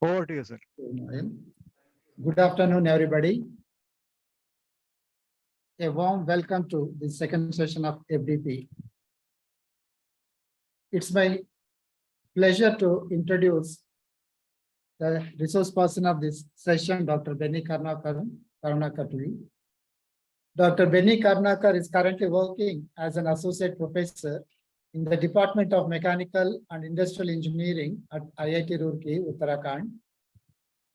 Over to you, sir. Good afternoon, everybody. A warm welcome to the second session of FDP. It's my pleasure to introduce the resource person of this session, Dr. Benny Karunakar to you. Dr. Benny Karunakar is currently working as an associate professor in the Department of Mechanical and Industrial Engineering at IIT Roorkee, Uttarakhand.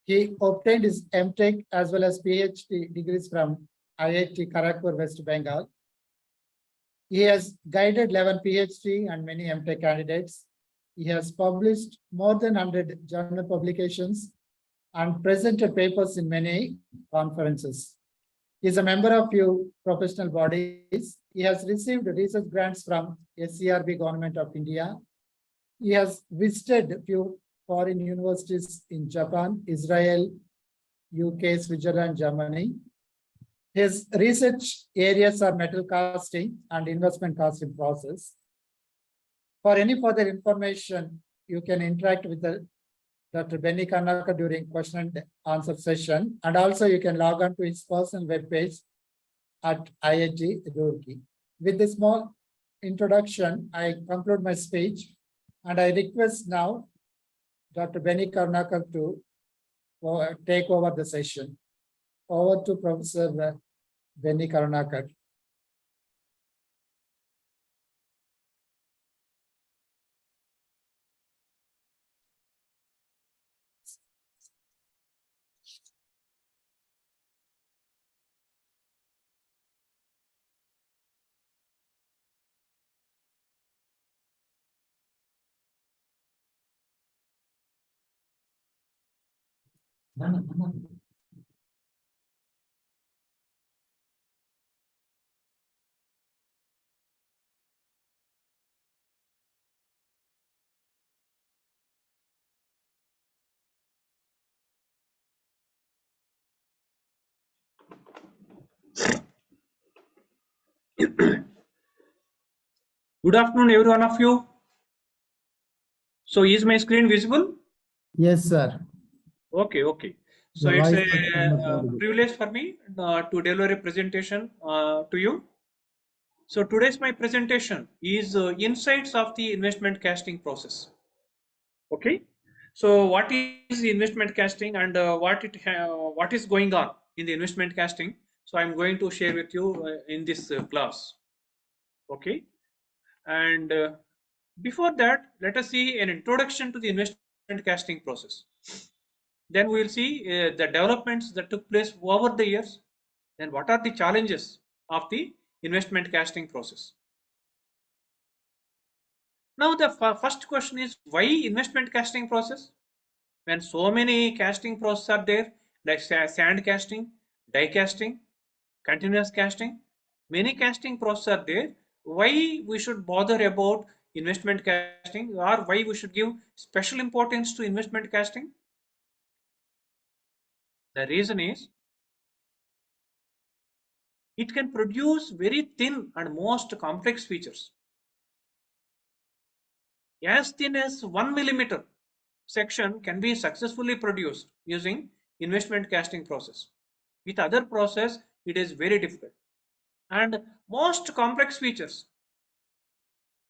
He obtained his MTech as well as PhD degrees from IIT Kharagpur, West Bengal. He has guided 11 PhD and many MTech candidates. He has published more than 100 journal publications and presented papers in many conferences. He is a member of few professional bodies. He has received research grants from SCRB Government of India. He has visited few foreign universities in Japan, Israel, UK, Switzerland, Germany. His research areas are metal casting and investment casting process. For any further information, you can interact with Dr. Benny Karunakar during question and answer session. And also you can log on to his personal webpage at IIT Roorkee. With this small introduction, I conclude my speech and I request now Dr. Benny Karunakar to take over the session. Over to Professor Benny Karunakar. Good afternoon, every one of you. So is my screen visible? Yes, sir. Okay. So it's a privilege for me to deliver a presentation to you. So today's my presentation is insights of the investment casting process. Okay. So what is the investment casting and what is going on in the investment casting? So I'm going to share with you in this class. Okay. And before that, let us see an introduction to the investment casting process. Then we will see the developments that took place over the years. Then what are the challenges of the investment casting process? Now the first question is, why investment casting process? When so many casting processes are there, like sand casting, die casting, continuous casting, many casting processes are there. Why we should bother about investment casting, or why we should give special importance to investment casting? The reason is, it can produce very thin and most complex features. As thin as 1 millimeter section can be successfully produced using investment casting process. With other process, it is very difficult. And most complex features,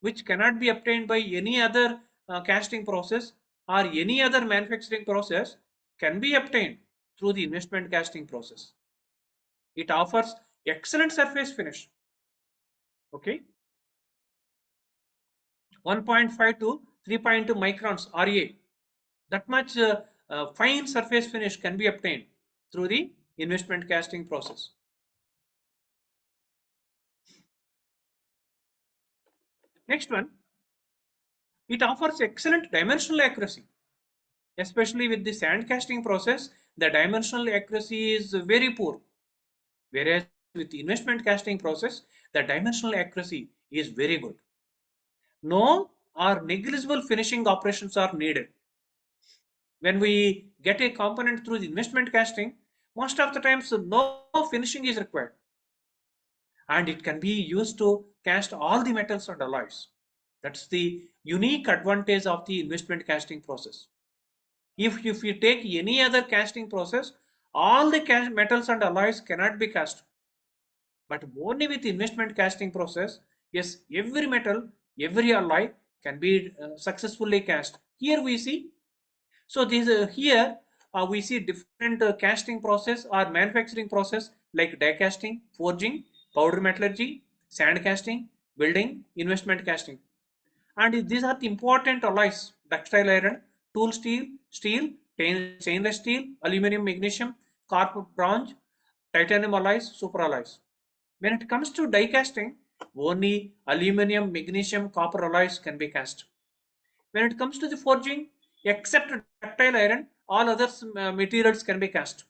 which cannot be obtained by any other casting process or any other manufacturing process, can be obtained through the investment casting process. It offers excellent surface finish. Okay. 1.5 to 3.2 microns RA. That much fine surface finish can be obtained through the investment casting process. Next one, it offers excellent dimensional accuracy, especially with the sand casting process. The dimensional accuracy is very poor, whereas with the investment casting process, the dimensional accuracy is very good. No or negligible finishing operations are needed. When we get a component through the investment casting, most of the times no finishing is required, and it can be used to cast all the metals and alloys. That's the unique advantage of the investment casting process. If you take any other casting process, all the metals and alloys cannot be cast. But only with investment casting process, yes, every metal, every alloy can be successfully cast. Here we see, so this here we see different casting process or manufacturing process like die casting, forging, powder metallurgy, sand casting, welding, investment casting. And these are the important alloys: ductile iron, tool steel, stainless steel, aluminum, magnesium, copper, bronze, titanium alloys, super alloys. When it comes to die casting, only aluminum, magnesium, copper alloys can be cast. When it comes to the forging, except ductile iron, all other materials can be cast.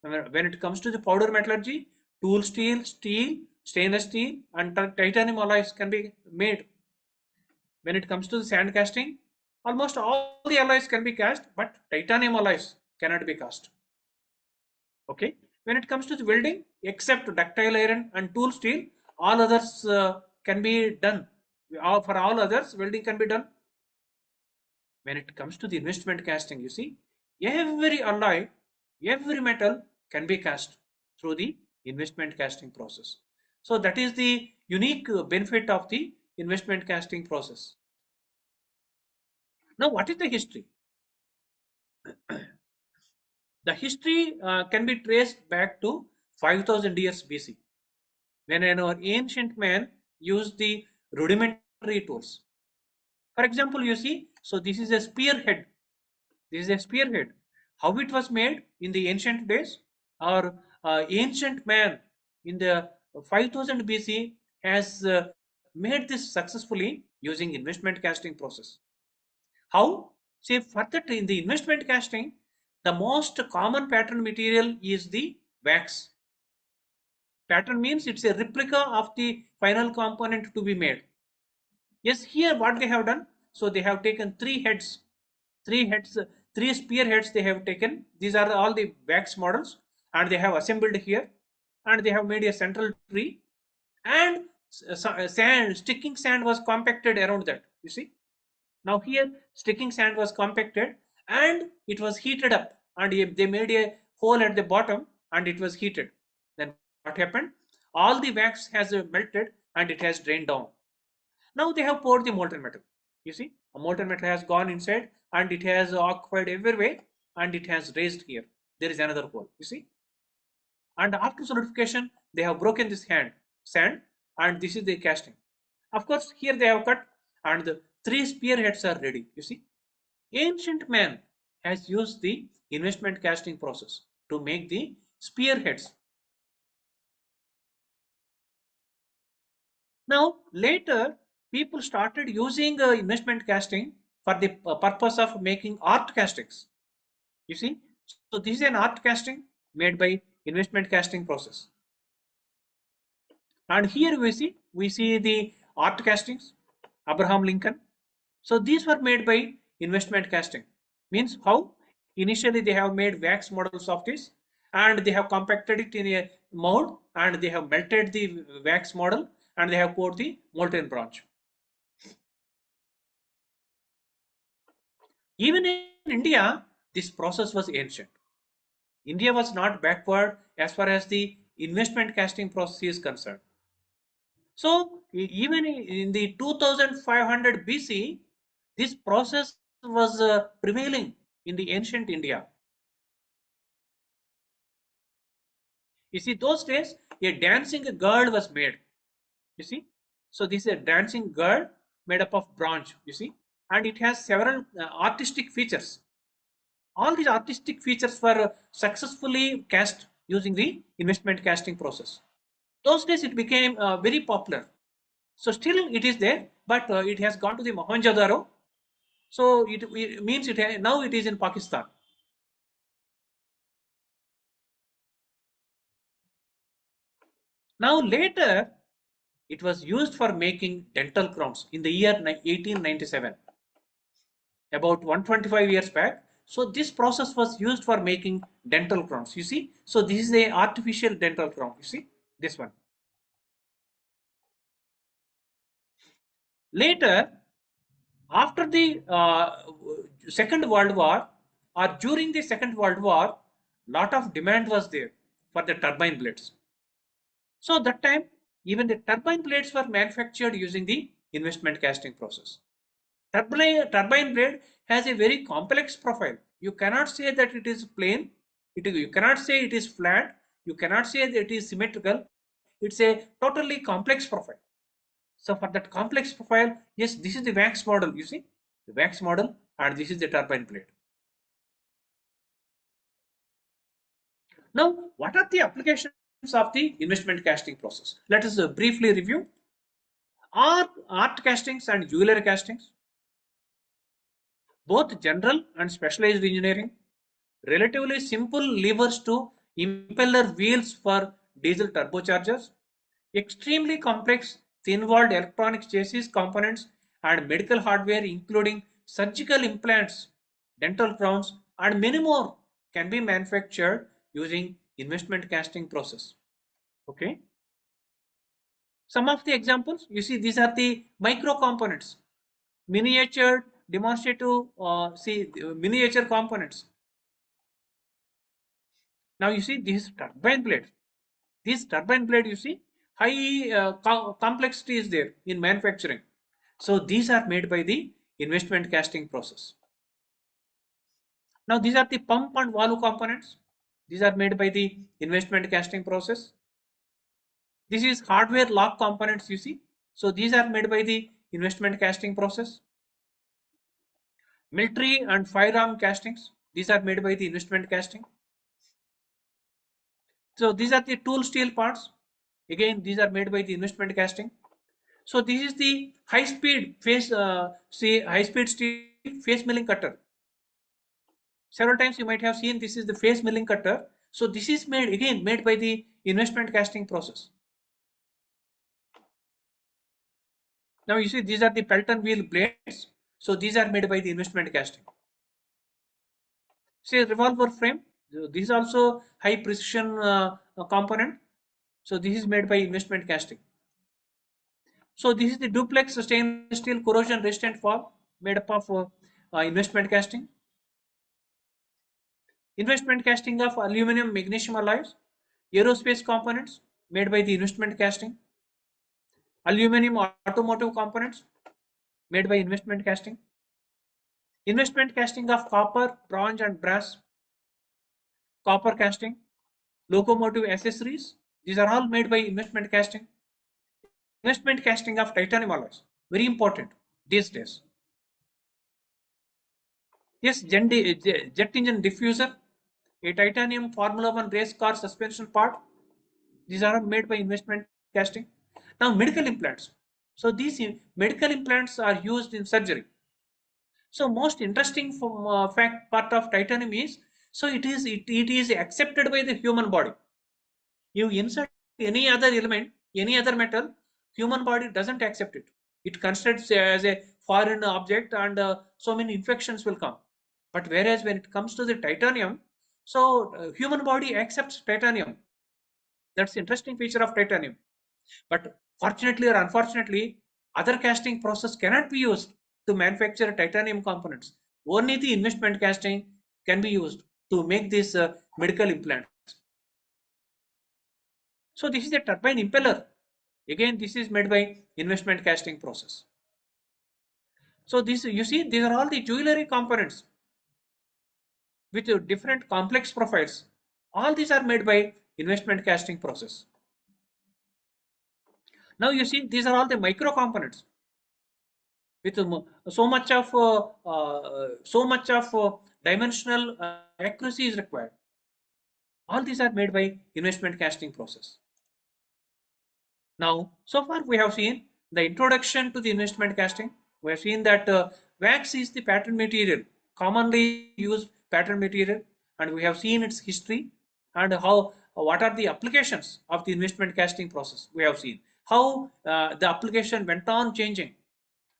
When it comes to the powder metallurgy, tool steel, stainless steel, and titanium alloys can be made. When it comes to the sand casting, almost all the alloys can be cast, but titanium alloys cannot be cast. Okay. When it comes to the welding, except ductile iron and tool steel, all others can be done. For all others, welding can be done. When it comes to the investment casting, you see, every alloy, every metal can be cast through the investment casting process. So that is the unique benefit of the investment casting process. Now, what is the history? The history can be traced back to 5000 years BC, when an ancient man used the rudimentary tools. For example, you see, so this is a spearhead. This is a spearhead. How it was made in the ancient days? Our ancient man in the 5000 BC has made this successfully using investment casting process. How? Say further in the investment casting, the most common pattern material is the wax. Pattern means it's a replica of the final component to be made. Yes, here what they have done, so they have taken three heads, three spearheads they have taken. These are all the wax models, and they have assembled here, and they have made a central tree, and sticking sand was compacted around that. You see, now here sticking sand was compacted, and it was heated up, and they made a hole at the bottom, and it was heated. Then what happened? All the wax has melted, and it has drained down. Now they have poured the molten metal. You see, a molten metal has gone inside, and it has occupied everywhere, and it has raised here. There is another hole. You see, and after solidification, they have broken this sand, and this is the casting. Of course, here they have cut, and the three spearheads are ready. You see, ancient man has used the investment casting process to make the spearheads. Now, later, people started using investment casting for the purpose of making art castings. You see, so this is an art casting made by investment casting process. And here we see the art castings, Abraham Lincoln. So these were made by investment casting. Means how? Initially they have made wax models of this, and they have compacted it in a mold, and they have melted the wax model, and they have poured the molten bronze. Even in India, this process was ancient. India was not backward as far as the investment casting process is concerned. So even in the 2500 BC, this process was prevailing in the ancient India. You see, those days a dancing girl was made. You see, so this is a dancing girl made up of bronze. You see, and it has several artistic features. All these artistic features were successfully cast using the investment casting process. Those days it became very popular. So still it is there, but it has gone to the Mohenjo-daro. So it means now it is in Pakistan. Now later it was used for making dental crowns in the year 1897, about 125 years back. So this process was used for making dental crowns. You see, so this is a artificial dental crown. You see this one. Later, after the Second World War, or during the Second World War, lot of demand was there for the turbine blades. So that time, even the turbine blades were manufactured using the investment casting process. Turbine blade has a very complex profile. You cannot say that it is plain. You cannot say it is flat. You cannot say that it is symmetrical. It's a totally complex profile. So for that complex profile, yes, this is the wax model. You see, the wax model, and this is the turbine blade. Now, what are the applications of the investment casting process? Let us briefly review. Art castings and jewelry castings, both general and specialized engineering, relatively simple levers to impeller wheels for diesel turbochargers, extremely complex thin-walled electronic chassis components and medical hardware including surgical implants, dental crowns and many more can be manufactured using investment casting process. Okay. Some of the examples, you see, these are the micro components, miniature demonstrative, miniature components. Now you see this turbine blade. This turbine blade, you see, high complexity is there in manufacturing. So these are made by the investment casting process. Now these are the pump and valve components. These are made by the investment casting process. This is hardware lock components, you see. So these are made by the investment casting process. Military and firearm castings, these are made by the investment casting. So these are the tool steel parts. Again, these are made by the investment casting. So this is the high speed high speed steel face milling cutter. Several times you might have seen this is the face milling cutter. So this is made by the investment casting process. Now you see these are the Pelton wheel blades. So these are made by the investment casting. Say revolver frame. This is also high precision component. So this is made by investment casting. So this is the duplex stainless steel corrosion resistant valve made up of investment casting. Investment casting of aluminum magnesium alloys, aerospace components made by the investment casting, aluminum automotive components made by investment casting, investment casting of copper, bronze and brass, copper casting, locomotive accessories, these are all made by investment casting, investment casting of titanium alloys, very important these days. Yes, jet engine diffuser, a titanium Formula One race car suspension part, these are made by investment casting. Now medical implants. So these medical implants are used in surgery. So most interesting fact part of titanium is, so it is accepted by the human body. You insert any other element, any other metal, human body doesn't accept it. It considers as a foreign object and so many infections will come. But whereas when it comes to the titanium, so human body accepts titanium. That's the interesting feature of titanium. But fortunately or unfortunately, other casting process cannot be used to manufacture titanium components. Only the investment casting can be used to make these medical implants. So this is a turbine impeller. Again, this is made by investment casting process. So this, you see, these are all the jewelry components with different complex profiles. All these are made by investment casting process. Now you see, these are all the micro components with so much of dimensional accuracy is required. All these are made by investment casting process. Now, so far we have seen the introduction to the investment casting. We have seen that wax is the pattern material, commonly used pattern material, and we have seen its history and how what are the applications of the investment casting process. We have seen how the application went on changing,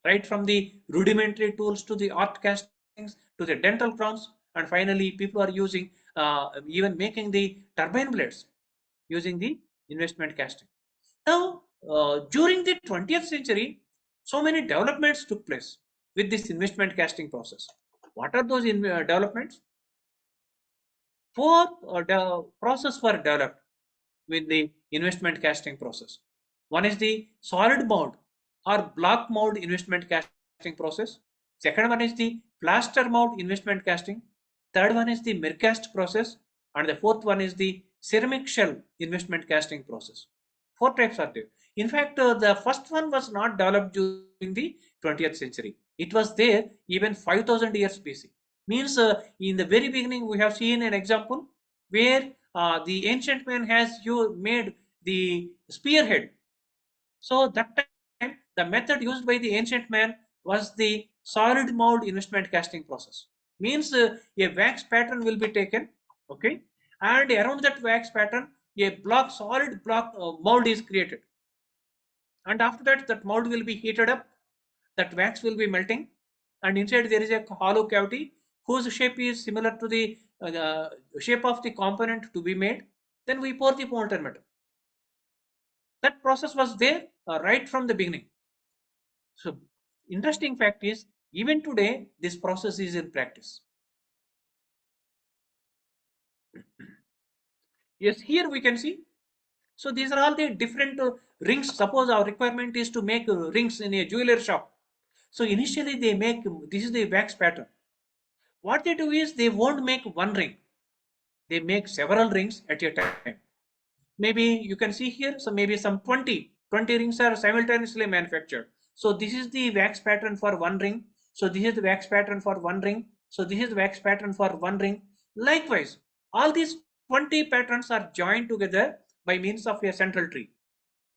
right from the rudimentary tools to the art castings to the dental crowns, and finally people are using even making the turbine blades using the investment casting. Now, during the 20th century, so many developments took place with this investment casting process. What are those developments? four processes were developed with the investment casting process. One is the solid mold or block mold investment casting process. Second one is the plaster mold investment casting. Third one is the mircast process, and the fourth one is the ceramic shell investment casting process. Four types are there. In fact, the first one was not developed during the 20th century. It was there even 5000 years BC. Means in the very beginning we have seen an example where the ancient man has made the spearhead. So that time the method used by the ancient man was the solid mold investment casting process. Means a wax pattern will be taken, okay, and around that wax pattern a solid block mold is created, and after that that mold will be heated up, that wax will be melting, and inside there is a hollow cavity whose shape is similar to the shape of the component to be made. Then we pour the molten metal. That process was there right from the beginning. So interesting fact is, even today this process is in practice. Yes, here we can see. So these are all the different rings. Suppose our requirement is to make rings in a jeweler shop. So initially they make, this is the wax pattern. What they do is they won't make one ring. They make several rings at a time. Maybe you can see here, so maybe some 20 rings are simultaneously manufactured. So this is the wax pattern for one ring. So this is the wax pattern for one ring. So this is the wax pattern for one ring. Likewise, all these 20 patterns are joined together by means of a central tree.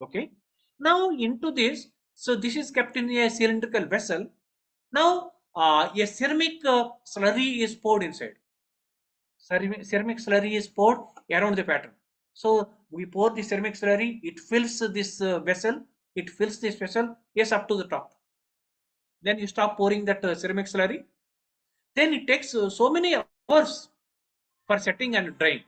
Okay. Now into this, so this is kept in a cylindrical vessel. Now a ceramic slurry is poured inside. Ceramic slurry is poured around the pattern. So we pour the ceramic slurry, it fills this vessel, yes, up to the top. Then you stop pouring that ceramic slurry. Then it takes so many hours for setting and drying.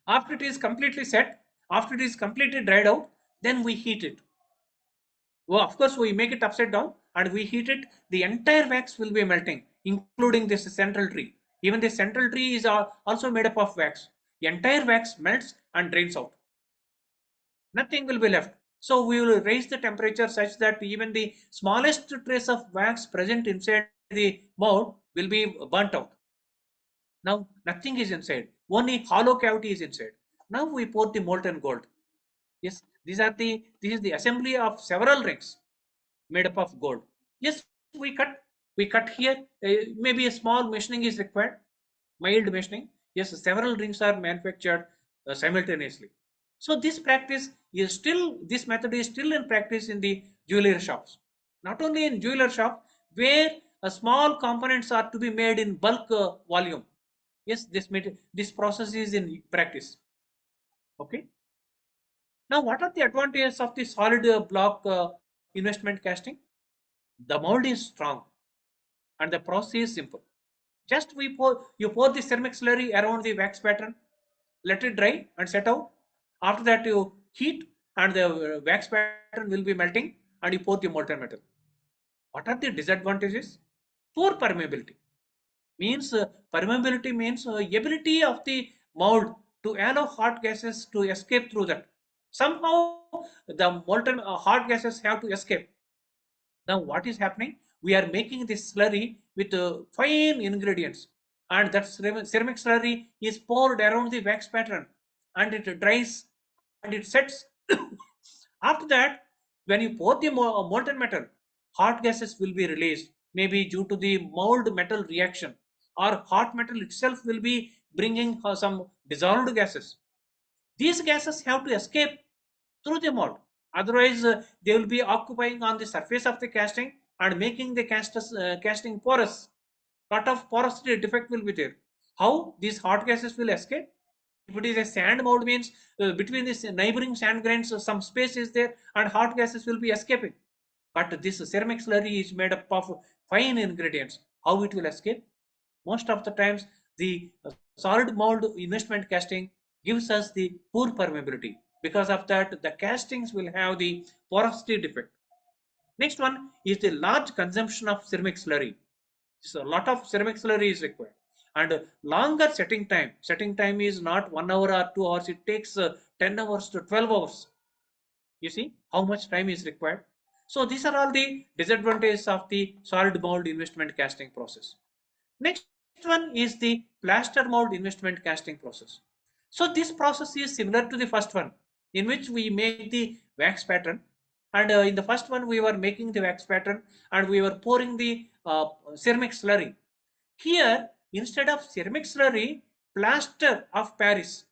After it is completely set, after it is completely dried out, then we heat it. Well, of course, we make it upside down and we heat it. The entire wax will be melting, including this central tree. Even the central tree is also made up of wax. The entire wax melts and drains out. Nothing will be left. So we will raise the temperature such that even the smallest trace of wax present inside the mold will be burnt out. Now nothing is inside. Only hollow cavity is inside. Now we pour the molten gold. Yes, this is the assembly of several rings made up of gold. Yes, we cut here. Maybe a small machining is required, mild machining. Yes, several rings are manufactured simultaneously. So this method is still in practice in the jewelry shops. Not only in jeweler shop, where small components are to be made in bulk volume. Yes, this process is in practice. Okay. Now, what are the advantages of the solid block investment casting? The mold is strong and the process is simple. Just you pour the ceramic slurry around the wax pattern, let it dry and set out. After that, you heat and the wax pattern will be melting, and you pour the molten metal. What are the disadvantages? Poor permeability. Permeability means ability of the mold to allow hot gases to escape through that. Somehow the molten hot gases have to escape. Now what is happening? We are making this slurry with fine ingredients, and that ceramic slurry is poured around the wax pattern, and it dries and it sets. After that, when you pour the molten metal, hot gases will be released, maybe due to the mold metal reaction, or hot metal itself will be bringing some dissolved gases. These gases have to escape through the mold. Otherwise, they will be occupying on the surface of the casting and making the casting porous. Lot of porosity defect will be there. How these hot gases will escape? If it is a sand mold, means between this neighboring sand grains, some space is there and hot gases will be escaping. But this ceramic slurry is made up of fine ingredients. How it will escape? Most of the times, the solid mold investment casting gives us the poor permeability. Because of that, the castings will have the porosity defect. Next one is the large consumption of ceramic slurry. So a lot of ceramic slurry is required. and longer setting time. Setting time is not 1 hour or 2 hours. It takes 10 hours to 12 hours. You see how much time is required. So these are all the disadvantages of the solid mold investment casting process. Next one is the plaster mold investment casting process. So this process is similar to the first one, in which we make the wax pattern. And in the first one, we were making the wax pattern and we were pouring the ceramic slurry. Here, instead of ceramic slurry, plaster of Paris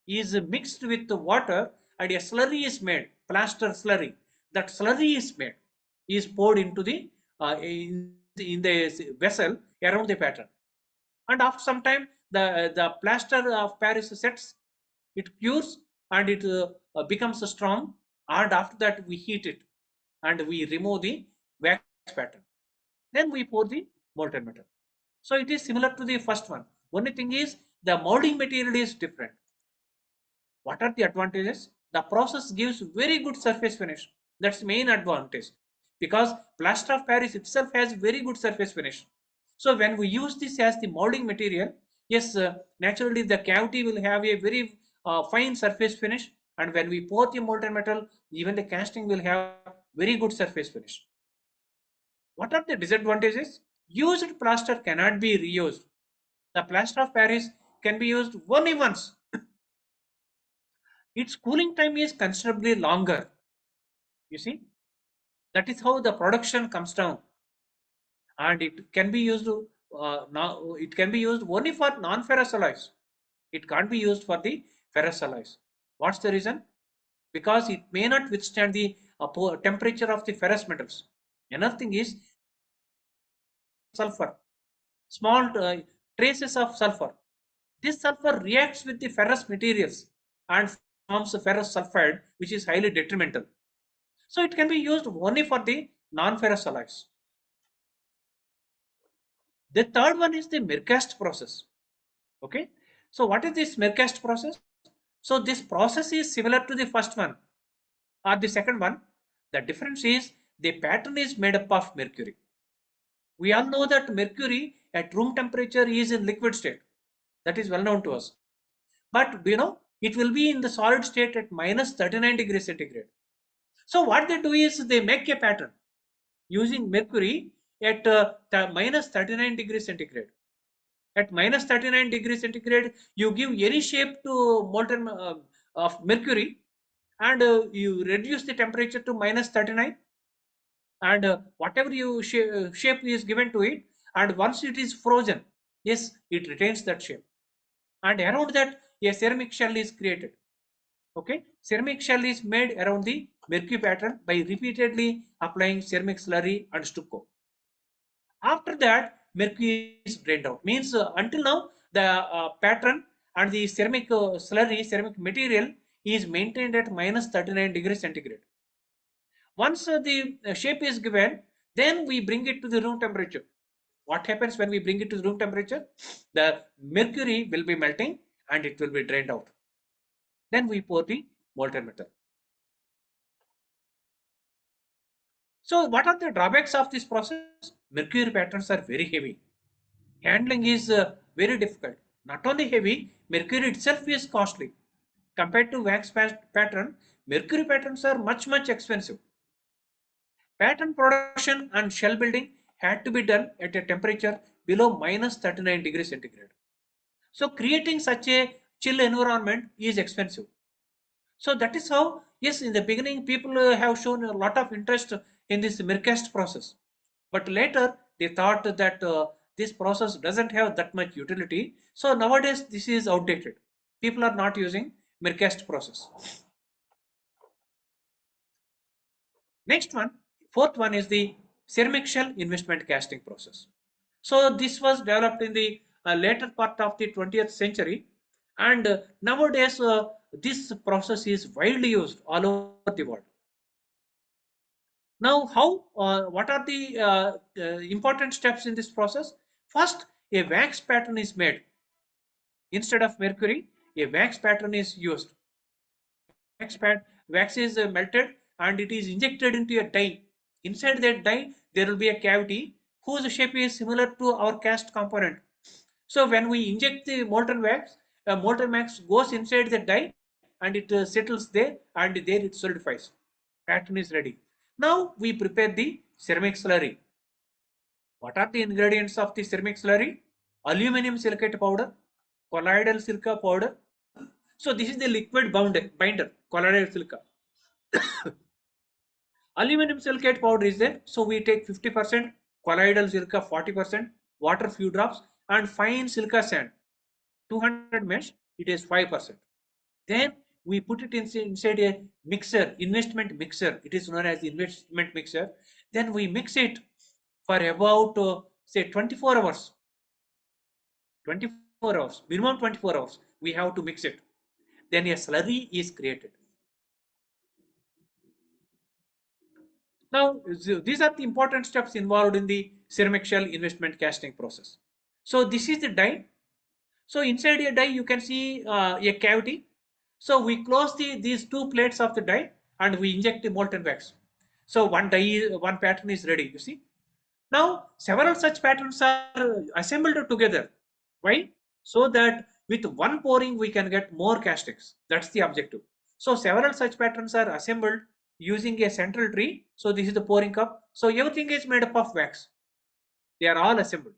is mixed with the water and a slurry is made, plaster slurry. That slurry is poured into the in the vessel around the pattern. And after some time, the plaster of Paris sets, it cures and it becomes strong. And after that, we heat it and we remove the wax pattern. Then we pour the molten metal. So it is similar to the first one. Only thing is the molding material is different. What are the advantages? The process gives very good surface finish. That's the main advantage, because plaster of Paris itself has very good surface finish. So when we use this as the molding material, yes, naturally the cavity will have a very fine surface finish, and when we pour the molten metal, even the casting will have very good surface finish. What are the disadvantages? Used plaster cannot be reused. The plaster of Paris can be used only once. Its cooling time is considerably longer. You see, that is how the production comes down, and it can be used now. It can be used only for non-ferrous alloys. It can't be used for the ferrous alloys. What's the reason? Because it may not withstand the temperature of the ferrous metals. Another thing is sulfur, small traces of sulfur. This sulfur reacts with the ferrous materials and forms a ferrous sulfide, which is highly detrimental. So it can be used only for the non-ferrous alloys. The third one is the Mircast process. Okay. So what is this Mircast process? So this process is similar to the first one or the second one. The difference is the pattern is made up of mercury. We all know that mercury at room temperature is in liquid state. That is well known to us. But you know, it will be in the solid state at minus 39 degrees centigrade. So what they do is they make a pattern using mercury at minus 39 degrees centigrade. At minus 39 degrees centigrade, you give any shape to molten of mercury, and you reduce the temperature to minus 39, and whatever you shape is given to it, and once it is frozen, yes, it retains that shape, and around that a ceramic shell is created. Okay, ceramic shell is made around the mercury pattern by repeatedly applying ceramic slurry and stucco. After that, mercury is drained out. Means until now, the pattern and the ceramic slurry, ceramic material is maintained at minus 39 degrees centigrade. Once the shape is given, then we bring it to the room temperature. What happens when we bring it to the room temperature? The mercury will be melting and it will be drained out. Then we pour the molten metal. So what are the drawbacks of this process? Mercury patterns are very heavy. Handling is very difficult. Not only heavy, mercury itself is costly. Compared to wax pattern, mercury patterns are much expensive. Pattern production and shell building had to be done at a temperature below minus 39 degrees centigrade. So creating such a chill environment is expensive. So that is how, yes, in the beginning people have shown a lot of interest in this Mircast process. But later they thought that this process doesn't have that much utility. So nowadays this is outdated. People are not using Mircast process. Next one, fourth one is the ceramic shell investment casting process. So this was developed in the later part of the 20th century, and nowadays this process is widely used all over the world. Now, what are the important steps in this process? First, a wax pattern is made. Instead of mercury, a wax pattern is used. Wax is melted and it is injected into a die. Inside that die, there will be a cavity whose shape is similar to our cast component. So when we inject the molten wax goes inside the die and it settles there, and there it solidifies. Pattern is ready. Now we prepare the ceramic slurry. What are the ingredients of the ceramic slurry? Aluminum silicate powder, colloidal silica powder. So this is the liquid binder, colloidal silica. Aluminum silicate powder is there. So we take 50%, colloidal silica 40%, water few drops, and fine silica sand 200 mesh. It is 5%. Then we put it inside a mixer, investment mixer. It is known as the investment mixer. Then we mix it for about say 24 hours. 24 hours, minimum 24 hours. We have to mix it. Then a slurry is created. Now, these are the important steps involved in the ceramic shell investment casting process. So this is the die. So inside a die, you can see a cavity. So we close these two plates of the die and we inject the molten wax. So one pattern is ready. You see. Now several such patterns are assembled together. Why? So that with one pouring we can get more castings. That's the objective. So several such patterns are assembled using a central tree. So this is the pouring cup. So everything is made up of wax. They are all assembled.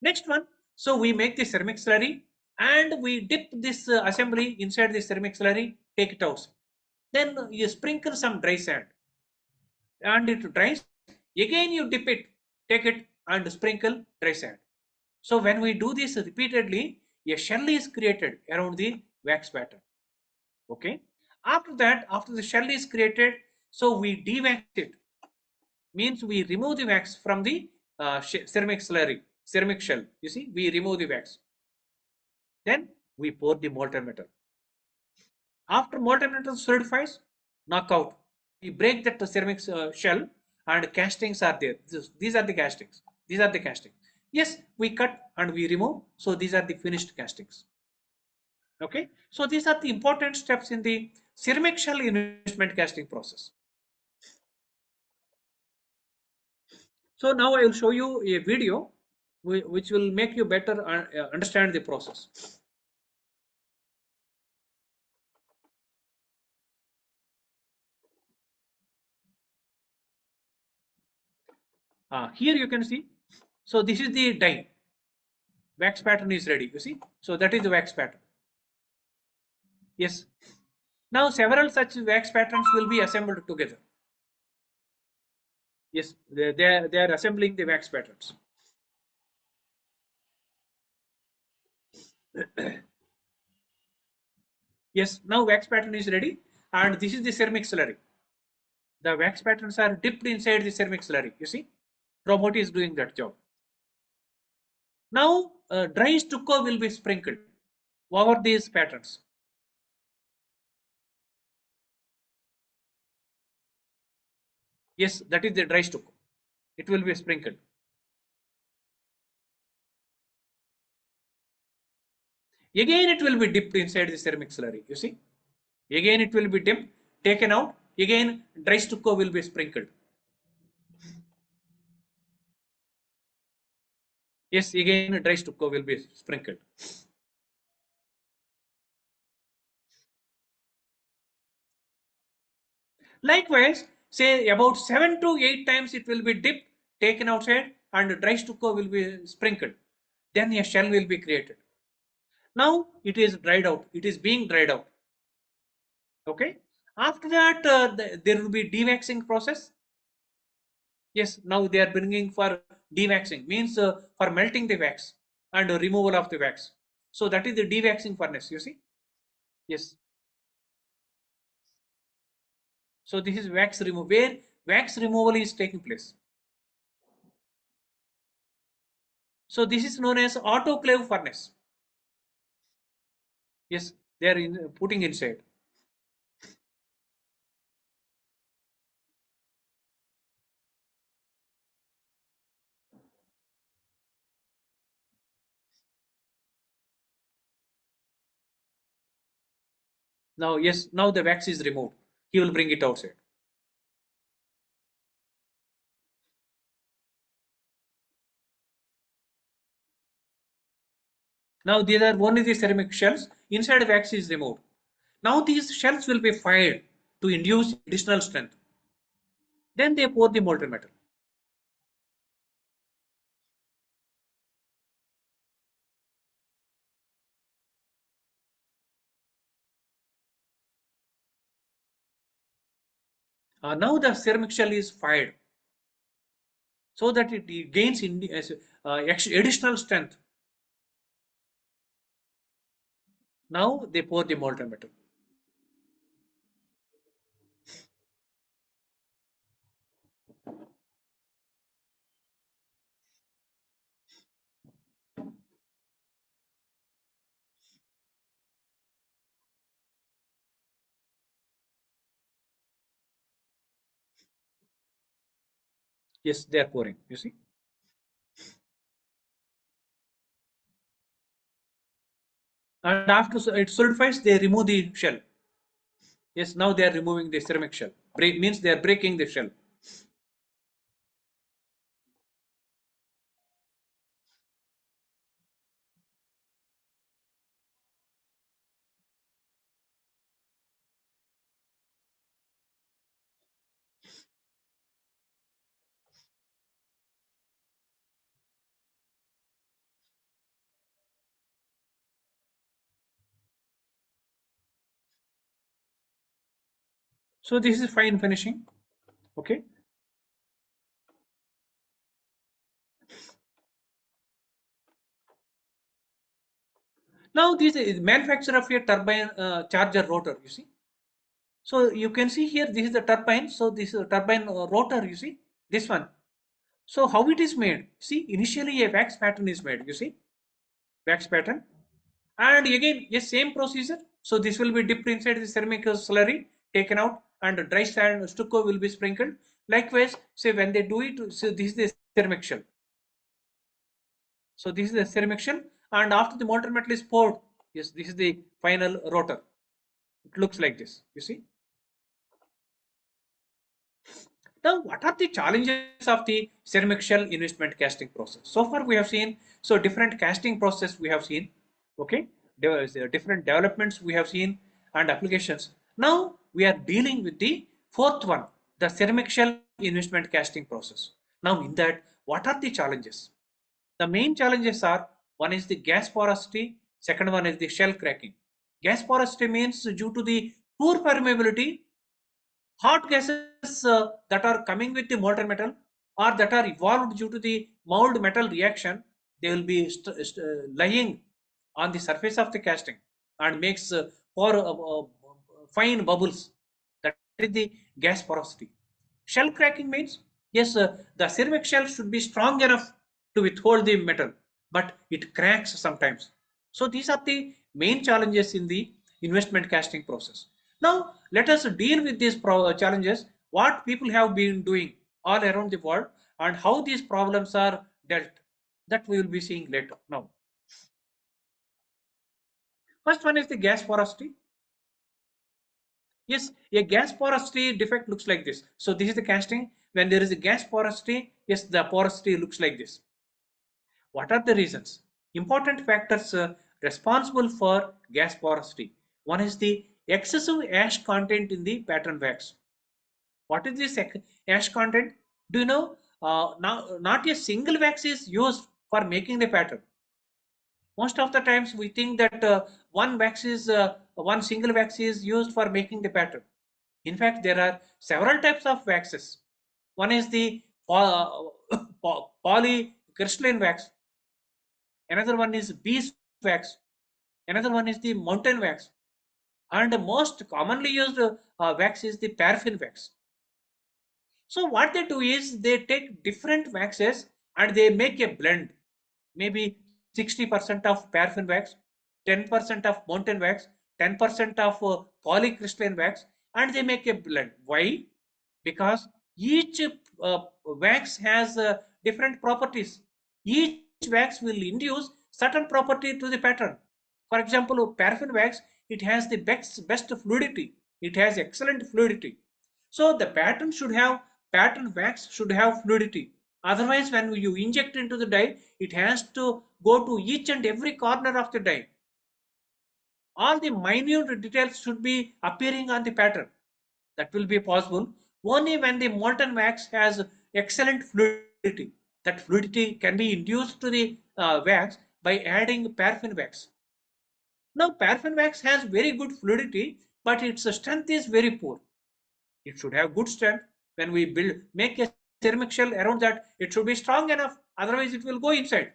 Next one, so we make the ceramic slurry and we dip this assembly inside the ceramic slurry, take it out. Then you sprinkle some dry sand and it dries. Again you dip it, take it and sprinkle dry sand. So when we do this repeatedly, a shell is created around the wax pattern. Okay. After that, after the shell is created, so we dewax it. Means we remove the wax from the ceramic slurry, ceramic shell. You see, we remove the wax. Then we pour the molten metal. After molten metal solidifies, knock out. We break that ceramic shell and castings are there. These are the castings. These are the castings. Yes, we cut and we remove. So these are the finished castings. Okay. So these are the important steps in the ceramic shell investment casting process. So now I will show you a video which will make you better understand the process. Here you can see. So this is the die. Wax pattern is ready. You see. So that is the wax pattern. Yes. Now several such wax patterns will be assembled together. Yes, they are assembling the wax patterns. Yes, now wax pattern is ready, and this is the ceramic slurry. The wax patterns are dipped inside the ceramic slurry. You see, robot is doing that job. Now dry stucco will be sprinkled over these patterns. Yes, that is the dry stucco. It will be sprinkled. Again, it will be dipped inside the ceramic slurry. You see, again it will be dipped, taken out. Again, dry stucco will be sprinkled. Yes, again dry stucco will be sprinkled. Likewise, say about 7 to 8 times it will be dipped, taken outside, and dry stucco will be sprinkled. Then a shell will be created. Now it is dried out. It is being dried out. Okay. After that, there will be dewaxing process. Yes. Now they are bringing for dewaxing, means for melting the wax and removal of the wax. So that is the dewaxing furnace. You see. Yes. So this is wax removal, where wax removal is taking place. So this is known as autoclave furnace. Yes, they are putting inside. Now, yes, now the wax is removed. He will bring it outside. Now these are only the ceramic shells. Inside wax is removed. Now these shells will be fired to induce additional strength. Then they pour the molten metal. Now the ceramic shell is fired so that it gains additional strength. Now they pour the molten metal. Yes, they are pouring. You see. And after it solidifies, they remove the shell. Yes, now they are removing the ceramic shell. Break means they are breaking the shell. So this is fine finishing. Okay. Now this is manufacture of a turbine charger rotor. You see. So you can see here. This is the turbine. So this is a turbine rotor. You see this one. So how it is made? See, initially a wax pattern is made. You see, wax pattern, and again yes, same procedure. So this will be dipped inside the ceramic slurry, taken out, and dry sand stucco will be sprinkled. Likewise, say when they do it, so this is the ceramic shell. So this is the ceramic shell, and after the molten metal is poured, yes, this is the final rotor. It looks like this. You see. Now, what are the challenges of the ceramic shell investment casting process? So far, we have seen so different casting process we have seen. Okay, there is different developments we have seen and applications. Now we are dealing with the fourth one, the ceramic shell investment casting process. Now, in that, what are the challenges? The main challenges are one is the gas porosity, second one is the shell cracking. Gas porosity means due to the poor permeability, hot gases that are coming with the molten metal or that are evolved due to the mold metal reaction, they will be lying on the surface of the casting and makes fine bubbles. That is the gas porosity. Shell cracking means yes, the ceramic shell should be strong enough to withhold the metal, but it cracks sometimes. So these are the main challenges in the investment casting process. Now let us deal with these challenges, what people have been doing all around the world and how these problems are dealt. That we will be seeing later. Now, first one is the gas porosity. Yes, a gas porosity defect looks like this. So this is the casting. When there is a gas porosity, yes, the porosity looks like this. What are the reasons? Important factors responsible for gas porosity. One is the excessive ash content in the pattern wax. What is this ash content? Do you know? Now, not a single wax is used for making the pattern. Most of the times we think that one single wax is used for making the pattern. In fact, there are several types of waxes. One is the polycrystalline wax. Another one is beeswax. Another one is the mountain wax. And the most commonly used wax is the paraffin wax. So what they do is they take different waxes and they make a blend. Maybe 60% of paraffin wax, 10% of mountain wax, 10% of polycrystalline wax, and they make a blend. Why? Because each wax has different properties. Each wax will induce certain property to the pattern. For example, paraffin wax, it has the best fluidity. It has excellent fluidity. So the pattern wax should have fluidity. Otherwise, when you inject into the die, it has to go to each and every corner of the die. All the minute details should be appearing on the pattern. That will be possible only when the molten wax has excellent fluidity. That fluidity can be induced to the wax by adding paraffin wax. Now, paraffin wax has very good fluidity, but its strength is very poor. It should have good strength. When we make a ceramic shell around that, it should be strong enough. Otherwise, it will go inside.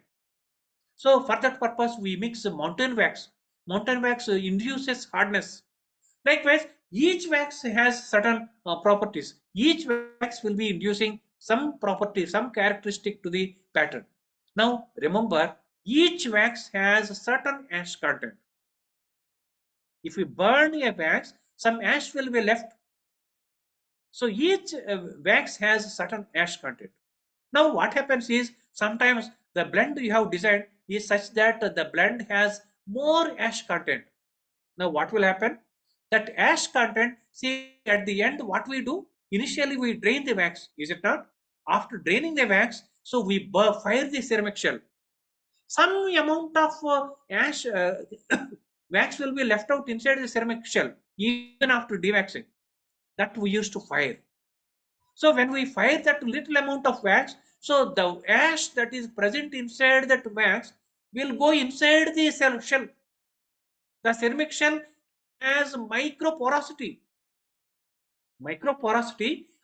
So, for that purpose, we mix mountain wax. Mountain wax induces hardness. Likewise, each wax has certain properties. Each wax will be inducing some property, some characteristic to the pattern. Now, remember, each wax has a certain ash content. If we burn a wax, some ash will be left. So each wax has a certain ash content. Now, what happens is sometimes the blend you have designed is such that the blend has more ash content. Now, what will happen? That ash content, see at the end, what we do? Initially, we drain the wax, is it not? After draining the wax, so we fire the ceramic shell. Some amount of ash wax will be left out inside the ceramic shell, even after dewaxing. That we used to fire. So when we fire that little amount of wax, so the ash that is present inside that wax will go inside the shell. The ceramic shell has microporosity,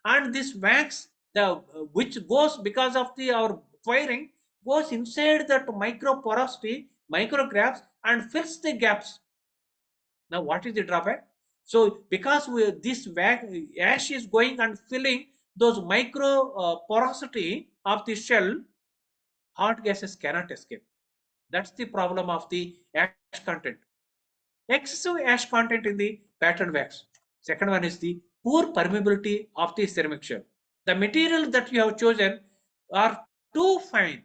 and this wax, the which goes because of the our firing, goes inside that microporosity, micrographs, and fills the gaps. Now, what is the drawback? So, because this ash is going and filling those micro porosity of the shell, hot gases cannot escape. That's the problem of the ash content. Excessive ash content in the pattern wax. Second one is the poor permeability of the ceramic shell. The material that you have chosen are too fine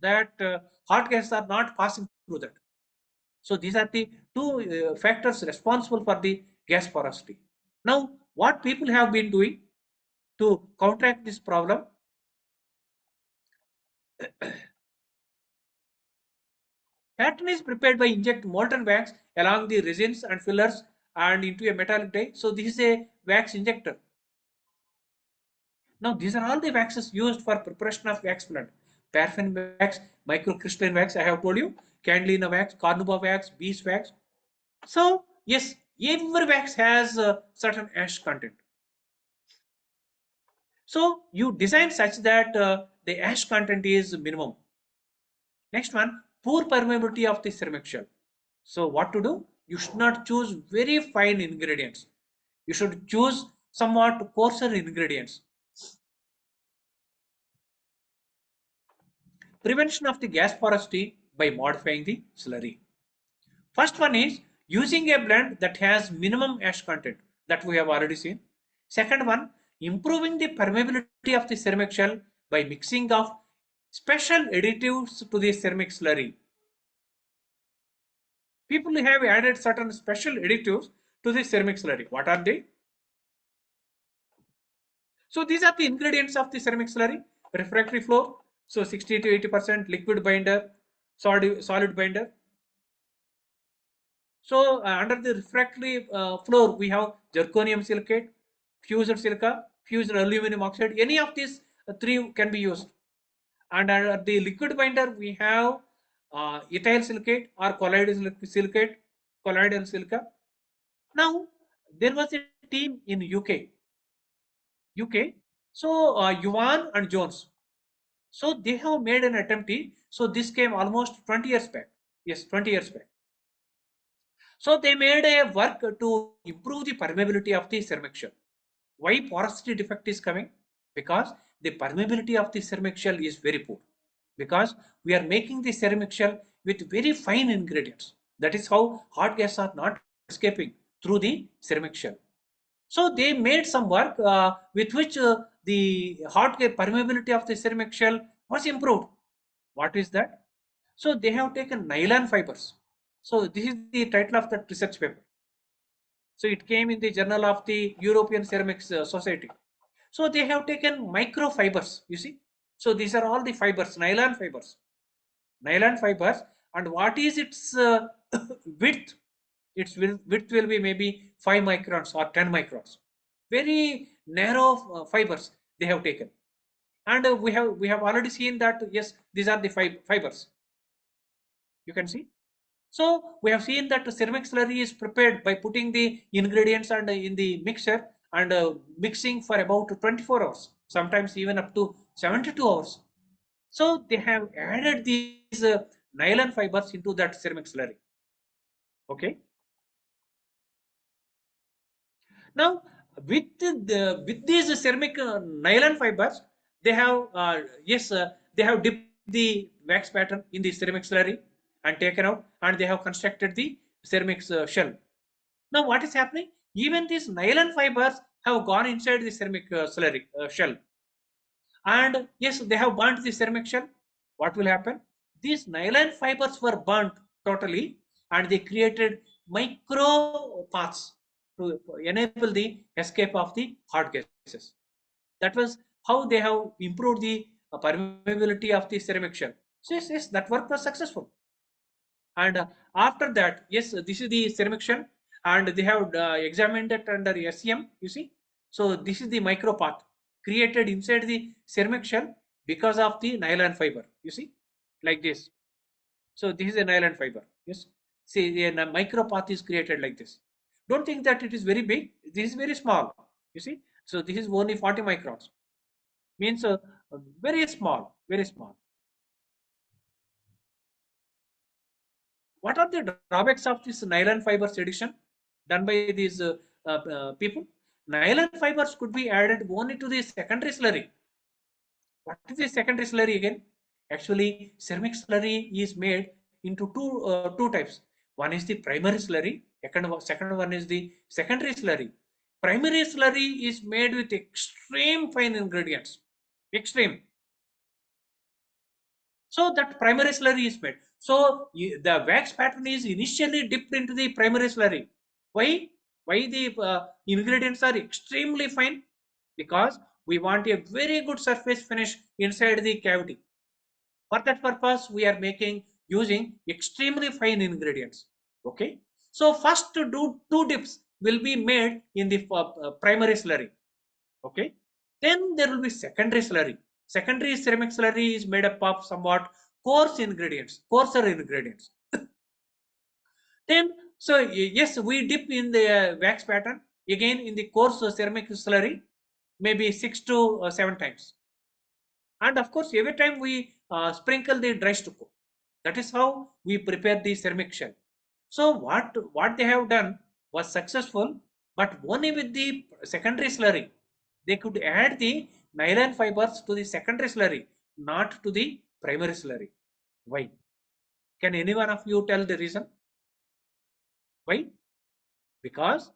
that hot gases are not passing through that. So these are the two factors responsible for the gas porosity. Now, what people have been doing to counteract this problem? Pattern is prepared by inject molten wax along the resins and fillers and into a metallic die. So this is a wax injector. Now these are all the waxes used for preparation of wax blend. Paraffin wax, microcrystalline wax, I have told you, candelina wax, carnauba wax, beeswax. So yes, every wax has certain ash content. So you design such that the ash content is minimum. Next one, poor permeability of the ceramic shell. So what to do? You should not choose very fine ingredients. You should choose somewhat coarser ingredients. Prevention of the gas porosity by modifying the slurry. First one is using a blend that has minimum ash content that we have already seen. Second one, improving the permeability of the ceramic shell by mixing of special additives to the ceramic slurry. People have added certain special additives to the ceramic slurry. What are they? So these are the ingredients of the ceramic slurry. Refractory floor, so 60 to 80%, liquid binder, solid binder. So under the refractory floor, we have zirconium silicate, fused silica, fused aluminum oxide. Any of these three can be used. And under the liquid binder, we have ethyl silicate or colloidal silica. Now, there was a team in UK. So Yuan and Jones. So they have made an attempt. So this came almost 20 years back. Yes, 20 years back. So they made a work to improve the permeability of the ceramic shell. Why porosity defect is coming? Because the permeability of the ceramic shell is very poor. Because we are making the ceramic shell with very fine ingredients. That is how hot gases are not escaping through the ceramic shell. So they made some work with which the hot gas permeability of the ceramic shell was improved. What is that? So they have taken nylon fibers. So this is the title of that research paper. So it came in the Journal of the European Ceramics Society. So they have taken microfibers, you see. So these are all the fibers, nylon fibers. Nylon fibers, and what is its width? Its width will be maybe 5 microns or 10 microns. Very narrow fibers they have taken, and we have already seen that yes, these are the fibers. You can see. So we have seen that ceramic slurry is prepared by putting the ingredients and in the mixer and mixing for about 24 hours, sometimes even up to 72 hours. So they have added these nylon fibers into that ceramic slurry. Okay. Now with these ceramic nylon fibers, they have they have dipped the wax pattern in the ceramic slurry and taken out, and they have constructed the ceramic shell. Now what is happening? Even these nylon fibers have gone inside the ceramic slurry shell, and yes, they have burnt the ceramic shell. What will happen? These nylon fibers were burnt totally, and they created micro paths to enable the escape of the hot gases. That was how they have improved the permeability of the ceramic shell. So yes, that work was successful. And after that, yes, this is the ceramic shell, and they have examined it under SEM. You see, so this is the micropath created inside the ceramic shell because of the nylon fiber. You see, like this. So this is a nylon fiber. Yes, see, a micropath is created like this. Don't think that it is very big. This is very small. You see, so this is only 40 microns. Means very small, very small. What are the drawbacks of this nylon fibers addition done by these people? Nylon fibers could be added only to the secondary slurry. What is the secondary slurry again? Actually, ceramic slurry is made into two types. One is the primary slurry. Second one is the secondary slurry. Primary slurry is made with extreme fine ingredients. Extreme. So that primary slurry is made. So the wax pattern is initially dipped into the primary slurry. Why? Why the ingredients are extremely fine? Because we want a very good surface finish inside the cavity. For that purpose, we are using extremely fine ingredients. Okay. So first to do two dips will be made in the primary slurry. Okay. Then there will be secondary slurry. Secondary ceramic slurry is made up of somewhat coarse ingredients, coarser ingredients. Then, so yes, we dip in the wax pattern again in the coarse ceramic slurry, maybe 6 to 7 times. And of course, every time we sprinkle the dry stucco. That is how we prepare the ceramic shell. So what they have done was successful, but only with the secondary slurry. They could add the nylon fibers to the secondary slurry, not to the primary slurry. Why? Can any one of you tell the reason? Why? Because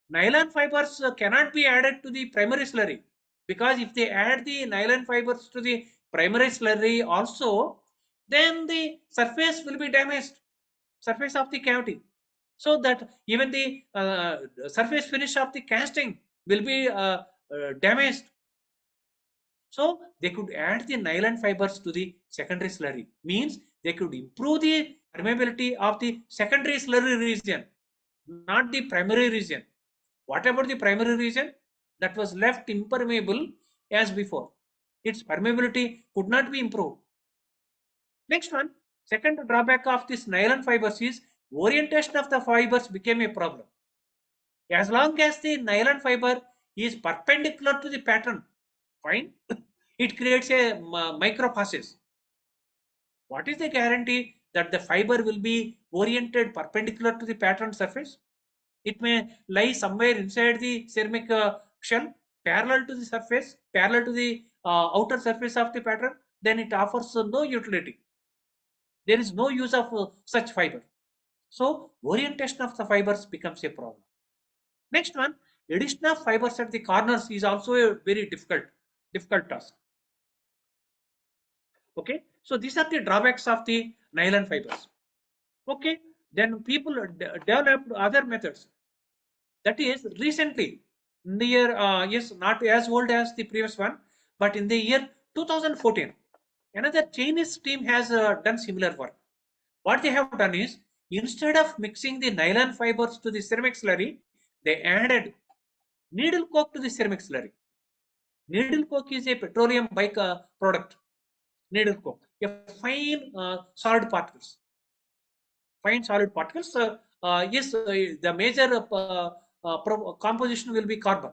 nylon fibers cannot be added to the primary slurry, because if they add the nylon fibers to the primary slurry also, then the surface will be damaged, surface of the cavity, so that even the surface finish of the casting will be damaged. So they could add the nylon fibers to the secondary slurry, means they could improve the permeability of the secondary slurry region, not the primary region. What about the primary region? That was left impermeable as before. Its permeability could not be improved. Next one, second drawback of this nylon fibers is orientation of the fibers became a problem. As long as the nylon fiber is perpendicular to the pattern, fine, it creates a micro passes. What is the guarantee that the fiber will be oriented perpendicular to the pattern surface? It may lie somewhere inside the ceramic shell, parallel to the surface, parallel to the outer surface of the pattern. Then it offers no utility. There is no use of such fiber. So orientation of the fibers becomes a problem. Next one, addition of fibers at the corners is also a very difficult task. Okay, so these are the drawbacks of the nylon fibers. Okay, then people developed other methods. That is recently in the year, yes, not as old as the previous one, but in the year 2014, another Chinese team has done similar work. What they have done is, instead of mixing the nylon fibers to the ceramic slurry, they added needle coke to the ceramic slurry. Needle coke is a petroleum product. Needle coke, a fine solid particles. Fine solid particles. Yes, the major composition will be carbon.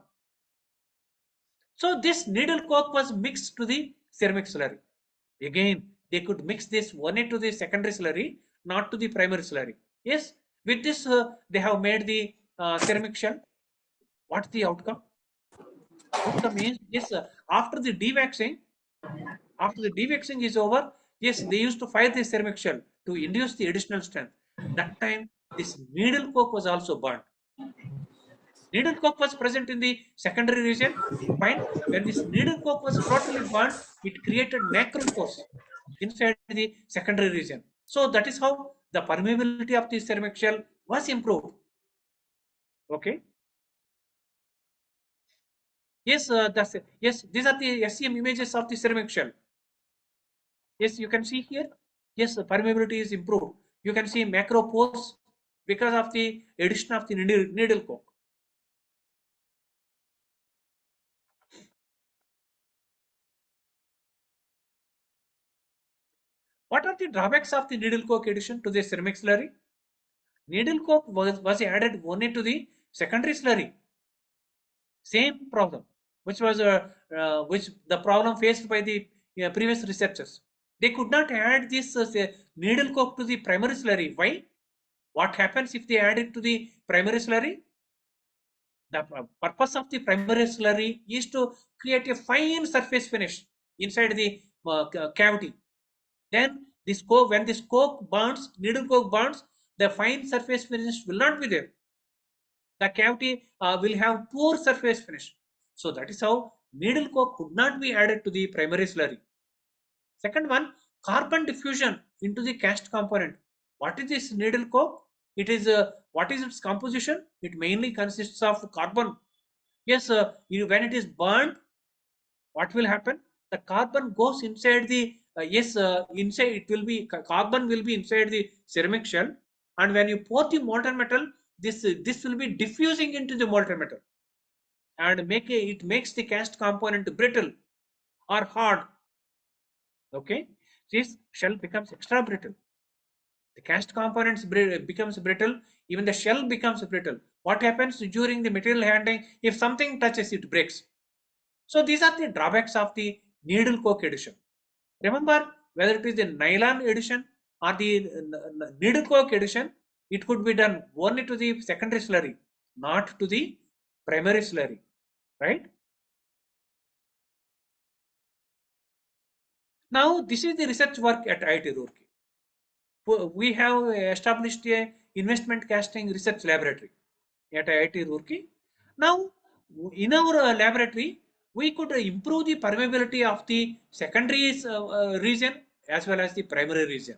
So this needle coke was mixed to the ceramic slurry. Again, they could mix this only to the secondary slurry, not to the primary slurry. Yes, with this they have made the ceramic shell. What's the outcome? Outcome is, yes, after the dewaxing is over, yes, they used to fire the ceramic shell to induce the additional strength. That time, this needle coke was also burned. Needle coke was present in the secondary region. Fine. When this needle coke was totally burned, it created macro pores inside the secondary region. So that is how the permeability of the ceramic shell was improved. Okay. Yes, yes. These are the SEM images of the ceramic shell. Yes, you can see here. Yes, the permeability is improved. You can see macro pores because of the addition of the needle coke. What are the drawbacks of the needle coke addition to the ceramic slurry? Needle coke was added only to the secondary slurry. Same problem, which was which the problem faced by the previous researchers. They could not add this needle coke to the primary slurry. Why? What happens if they add it to the primary slurry? The purpose of the primary slurry is to create a fine surface finish inside the cavity. Then this coke, when this coke burns, needle coke burns, the fine surface finish will not be there. The cavity will have poor surface finish. So that is how needle coke could not be added to the primary slurry. Second one, carbon diffusion into the cast component. What is this needle coke? It is what is its composition? It mainly consists of carbon. Yes, when it is burned, what will happen? The carbon goes inside the inside it will be carbon will be inside the ceramic shell, and when you pour the molten metal, this will be diffusing into the molten metal, and it makes the cast component brittle or hard. Okay, this shell becomes extra brittle. The cast components becomes brittle. Even the shell becomes brittle. What happens during the material handling? If something touches, it breaks. So these are the drawbacks of the needle coke addition. Remember, whether it is the nylon addition or the needle coke addition, it could be done only to the secondary slurry, not to the primary slurry, right? Now, this is the research work at IIT Roorkee. We have established a investment casting research laboratory at IIT Roorkee. Now, in our laboratory, we could improve the permeability of the secondary region as well as the primary region.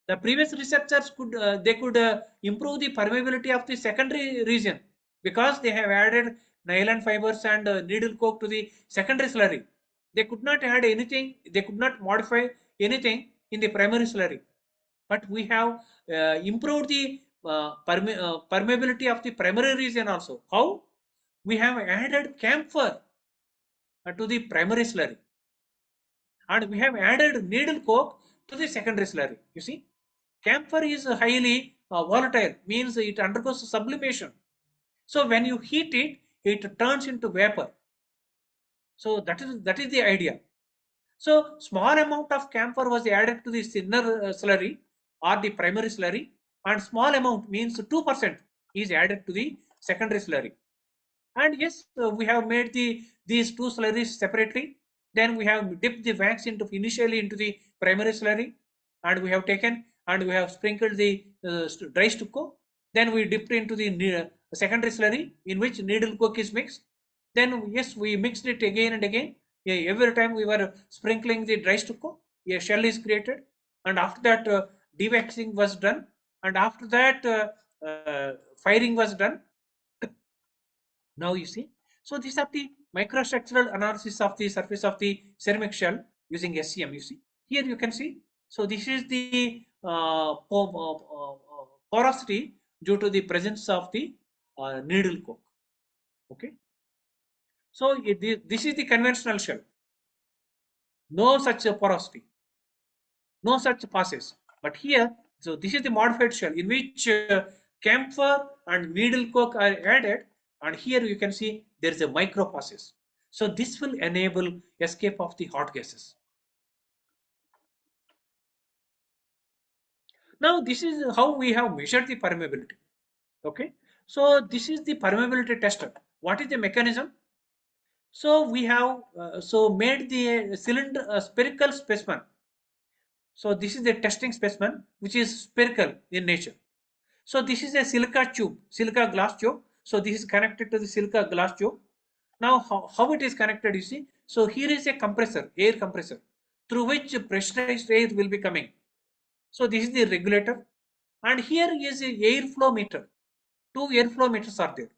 The previous researchers could improve the permeability of the secondary region because they have added nylon fibers and needle coke to the secondary slurry. They could not add anything. They could not modify anything in the primary slurry. But we have improved the permeability of the primary region also. How? We have added camphor to the primary slurry, and we have added needle coke to the secondary slurry. You see, camphor is highly volatile, means it undergoes sublimation. So when you heat it, it turns into vapor. So that is the idea. So small amount of camphor was added to the inner slurry or the primary slurry, and small amount means 2% is added to the secondary slurry. And yes, we have made these two slurries separately. Then we have dipped the wax initially into the primary slurry, and we have taken and we have sprinkled the dry stucco. Then we dipped into the secondary slurry in which needle coke is mixed. Then yes, we mixed it again and again. Yeah, every time we were sprinkling the dry stucco, a shell is created, and after that dewaxing was done, and after that firing was done. Now you see, so these are the microstructural analysis of the surface of the ceramic shell using SEM. You see here, you can see. So this is the porosity due to the presence of the needle coke. Okay. So this is the conventional shell. No such porosity, no such passes. But here, so this is the modified shell in which camphor and needle coke are added, and here you can see there is a micro passes. So this will enable escape of the hot gases. Now this is how we have measured the permeability. Okay, so this is the permeability tester. What is the mechanism? So we have made the cylinder spherical specimen. So this is the testing specimen which is spherical in nature. So this is a silica tube, silica glass tube. So this is connected to the silica glass tube. Now how it is connected, you see. So here is a compressor, air compressor, through which pressurized air will be coming. So this is the regulator, and here is a airflow meter. Two airflow meters are there.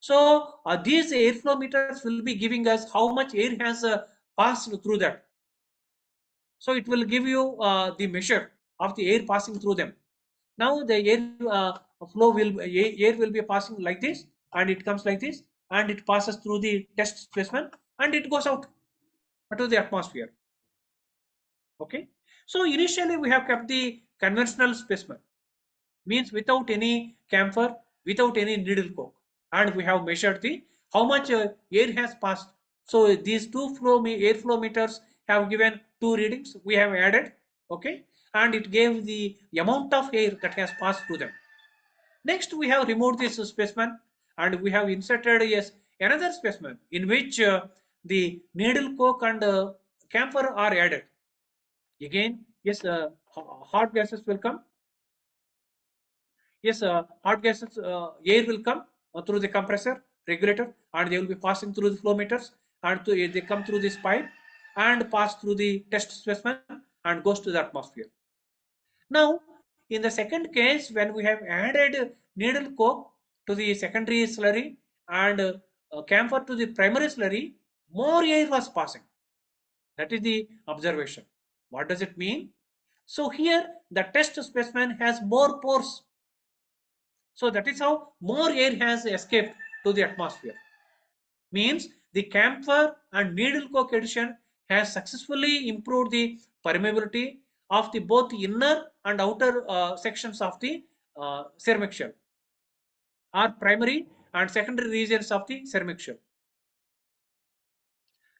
So these airflow meters will be giving us how much air has passed through that. So it will give you the measure of the air passing through them. Now the air flow will air will be passing like this, and it comes like this, and it passes through the test specimen, and it goes out to the atmosphere. Okay. So initially we have kept the conventional specimen, means without any camphor, without any needle coke, and we have measured the how much air has passed. So these two airflow meters have given two readings we have added. Okay, and it gave the amount of air that has passed through them. Next we have removed this specimen, and we have inserted yes another specimen in which the needle coke and camphor are added. Again, yes, hot gases will come. Yes, hot gases, air will come through the compressor, regulator, and they will be passing through the flow meters, and they come through this pipe and pass through the test specimen and goes to the atmosphere. Now, in the second case, when we have added needle coke to the secondary slurry and camphor to the primary slurry, more air was passing. That is the observation. What does it mean? So here the test specimen has more pores. So that is how more air has escaped to the atmosphere. Means the camphor and needle coke addition has successfully improved the permeability of the both inner and outer sections of the ceramic shell, or primary and secondary regions of the ceramic shell.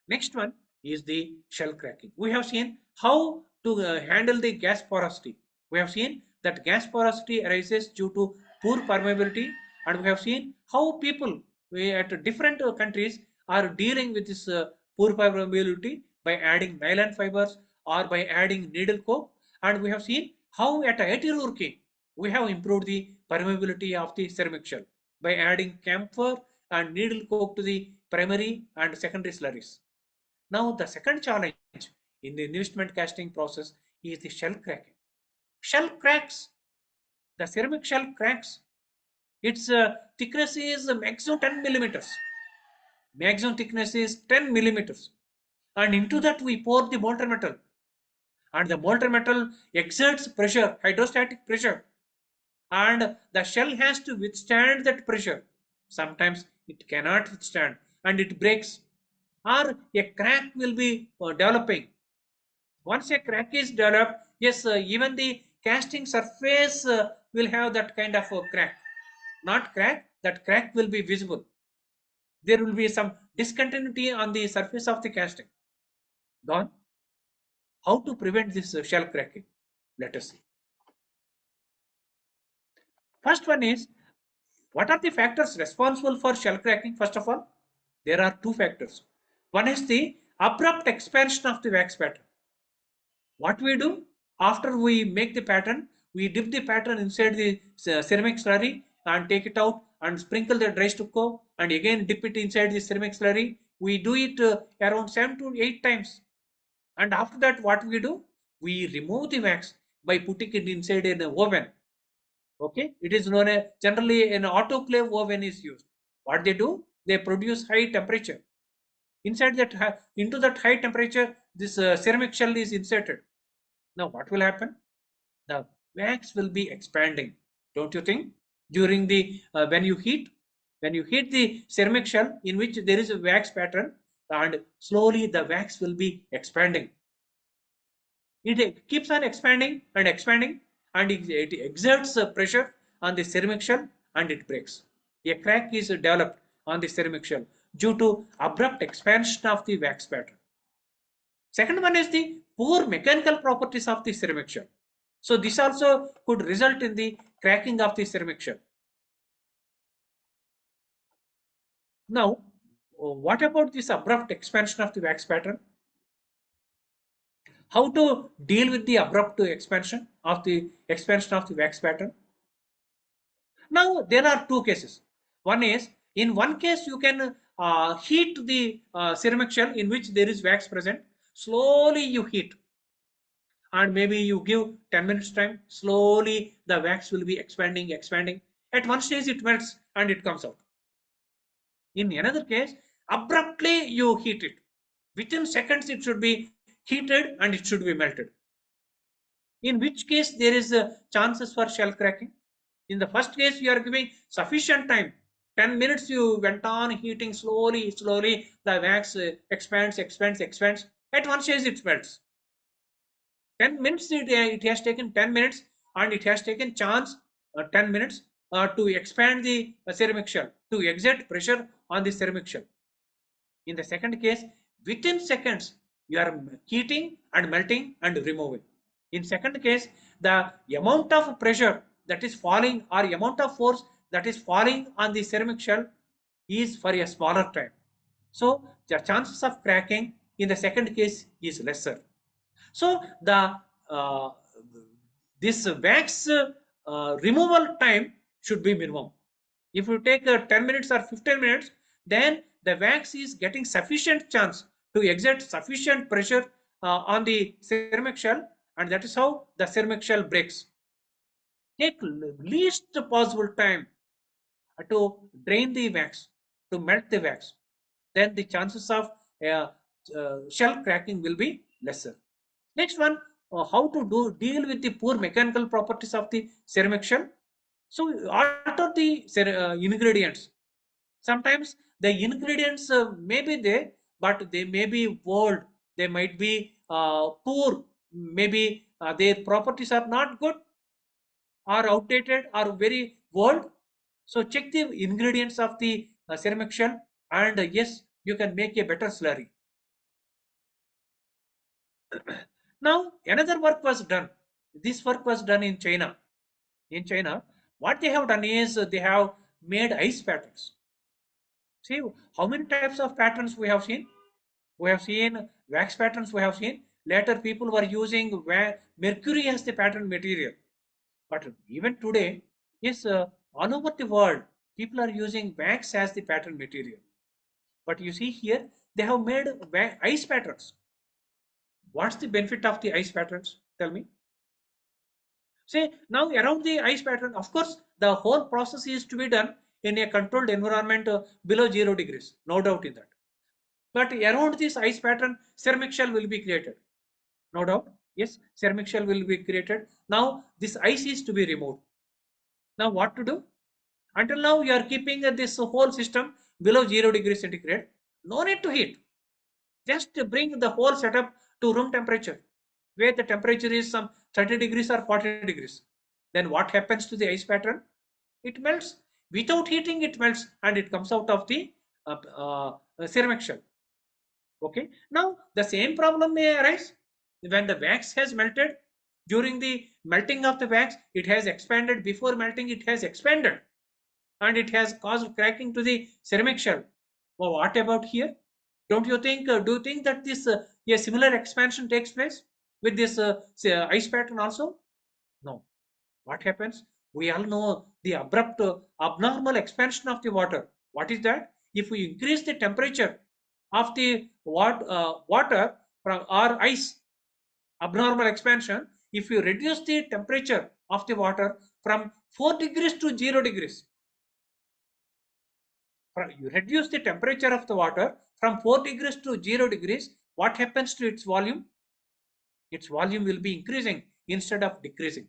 Next one is the shell cracking. We have seen how to handle the gas porosity. We have seen that gas porosity arises due to poor permeability, and we have seen how people at different countries are dealing with this poor permeability by adding nylon fibers or by adding needle coke. And we have seen how at IIT Roorkee we have improved the permeability of the ceramic shell by adding camphor and needle coke to the primary and secondary slurries. Now the second challenge in the investment casting process is the shell cracking. Shell cracks, the ceramic shell cracks. Its thickness is maximum 10 millimeters. Maximum thickness is 10 millimeters. And into that we pour the molten metal. And the molten metal exerts pressure, hydrostatic pressure. And the shell has to withstand that pressure. Sometimes it cannot withstand and it breaks, or a crack will be developing. Once a crack is developed, yes, even the casting surface will have that kind of a crack. Not crack, that crack will be visible. There will be some discontinuity on the surface of the casting. Gone. How to prevent this shell cracking? Let us see. First one is, what are the factors responsible for shell cracking? First of all, there are two factors. One is the abrupt expansion of the wax pattern. What we do after we make the pattern, we dip the pattern inside the ceramic slurry and take it out and sprinkle the dry stucco and again dip it inside the ceramic slurry. We do it around 7 to 8 times. And after that, what we do? We remove the wax by putting it inside an oven. Okay, it is known as generally an autoclave oven is used. What they do? They produce high temperature. Inside that, into that high temperature, this ceramic shell is inserted. Now what will happen? The wax will be expanding, don't you think? During the when you heat the ceramic shell in which there is a wax pattern, and slowly the wax will be expanding. It keeps on expanding and expanding, and it exerts pressure on the ceramic shell, and it breaks. A crack is developed on the ceramic shell due to abrupt expansion of the wax pattern. Second one is the poor mechanical properties of the ceramic shell. So this also could result in the cracking of the ceramic shell. Now, what about this abrupt expansion of the wax pattern? How to deal with the abrupt expansion of the wax pattern? Now there are two cases. One is, in one case you can heat the ceramic shell in which there is wax present. Slowly you heat, and maybe you give 10 minutes time. Slowly the wax will be expanding. At one stage it melts and it comes out. In another case, abruptly you heat it. Within seconds it should be heated and it should be melted. In which case there is chances for shell cracking? In the first case, you are giving sufficient time. 10 minutes you went on heating slowly, the wax expands. At one stage it melts. 10 minutes, it has taken 10 minutes, and it has taken chance 10 minutes to expand the ceramic shell, to exert pressure on the ceramic shell. In the second case, within seconds, you are heating and melting and removing. In second case, the amount of pressure that is falling, or amount of force that is falling on the ceramic shell, is for a smaller time. So the chances of cracking in the second case is lesser. So the uh, this wax removal time should be minimum. If you take 10 minutes or 15 minutes, then the wax is getting sufficient chance to exert sufficient pressure on the ceramic shell, and that is how the ceramic shell breaks. Take least possible time to drain the wax, to melt the wax, then the chances of shell cracking will be lesser. Next one, how to deal with the poor mechanical properties of the ceramic shell. So alter the ingredients. Sometimes the ingredients may be there, but they may be old, they might be poor, maybe their properties are not good, or outdated, or very old. So check the ingredients of the ceramic shell, and yes, you can make a better slurry. Now another work was done. This work was done in China. In China, what they have done is they have made ice patterns. See how many types of patterns we have seen. We have seen wax patterns. We have seen later people were using mercury as the pattern material. But even today, yes, all over the world, people are using wax as the pattern material. But you see here, they have made ice patterns. What's the benefit of the ice patterns? Tell me. Say now around the ice pattern, of course, the whole process is to be done in a controlled environment below 0 degrees, no doubt in that. But around this ice pattern, ceramic shell will be created, no doubt. Yes, ceramic shell will be created. Now this ice is to be removed. Now what to do? Until now you are keeping this whole system below 0 degrees centigrade. No need to heat. Just bring the whole setup to room temperature, where the temperature is some 30 degrees or 40 degrees. Then what happens to the ice pattern? It melts. Without heating, it melts and it comes out of the ceramic shell. Okay. Now the same problem may arise when the wax has melted. During the melting of the wax, it has expanded. Before melting, it has expanded, and it has caused cracking to the ceramic shell. Well, what about here? Don't you think? Do you think that this a similar expansion takes place with this ice pattern also? No. What happens? We all know the abrupt, abnormal expansion of the water. What is that? If we increase the temperature of the water or ice, abnormal expansion, if you reduce the temperature of the water from 4 degrees to 0 degrees, you reduce the temperature of the water from 4 degrees to 0 degrees, what happens to its volume? Its volume will be increasing instead of decreasing.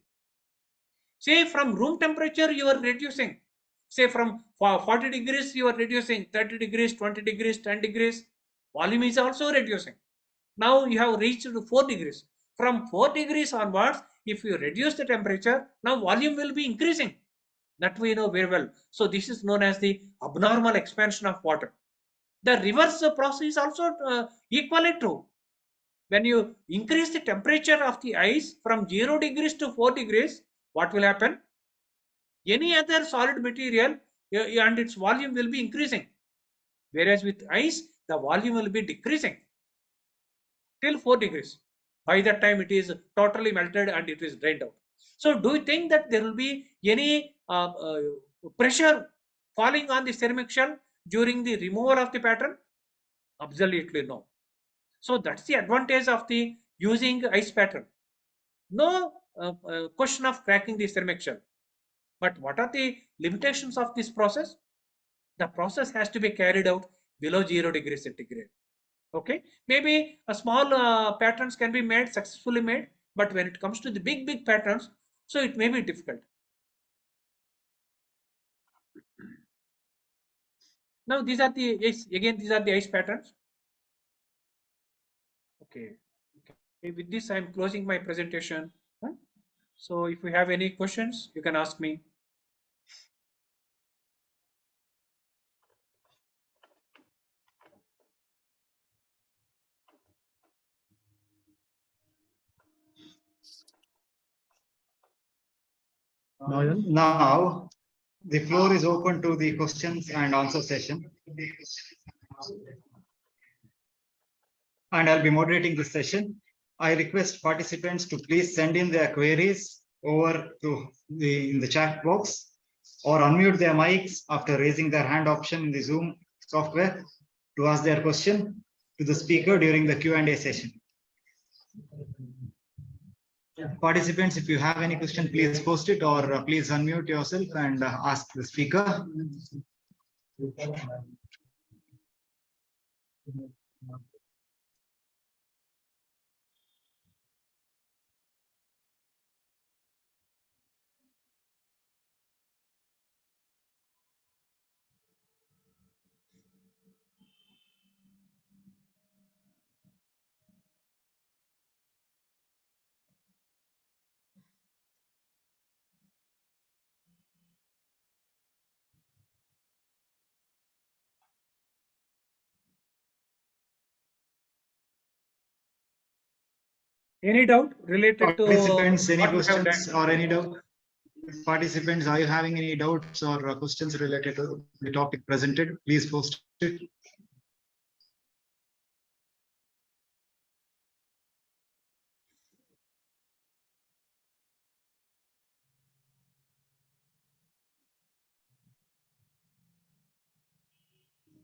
Say from room temperature you are reducing. Say from 40 degrees you are reducing, 30 degrees, 20 degrees, 10 degrees. Volume is also reducing. Now you have reached to 4 degrees. From 4 degrees onwards, if you reduce the temperature, now volume will be increasing. That we know very well. So this is known as the abnormal expansion of water. The reverse process is also equally true. When you increase the temperature of the ice from 0 degrees to 4 degrees, what will happen? Any other solid material and its volume will be increasing. Whereas with ice, the volume will be decreasing till 4 degrees. By that time, it is totally melted and it is drained out. So do you think that there will be any pressure falling on the ceramic shell during the removal of the pattern? Absolutely no. So that's the advantage of the using ice pattern. No question of cracking the ceramic shell. But what are the limitations of this process? The process has to be carried out below 0 degrees centigrade. Okay, maybe a small patterns can be made successfully made, but when it comes to the big patterns, so it may be difficult. Now these are the ice patterns. Okay. Okay, with this I am closing my presentation. So if you have any questions, you can ask me. Now, the floor is open to the questions and answer session. And I'll be moderating this session. I request participants to please send in their queries over to in the chat box or unmute their mics after raising their hand option in the Zoom software to ask their question to the speaker during the Q&A session. Participants, if you have any question, please post it or please unmute yourself and ask the speaker. Any doubt related to participants, any what we have questions done? or any doubt? Participants, are you having any doubts or questions related to the topic presented? Please post it.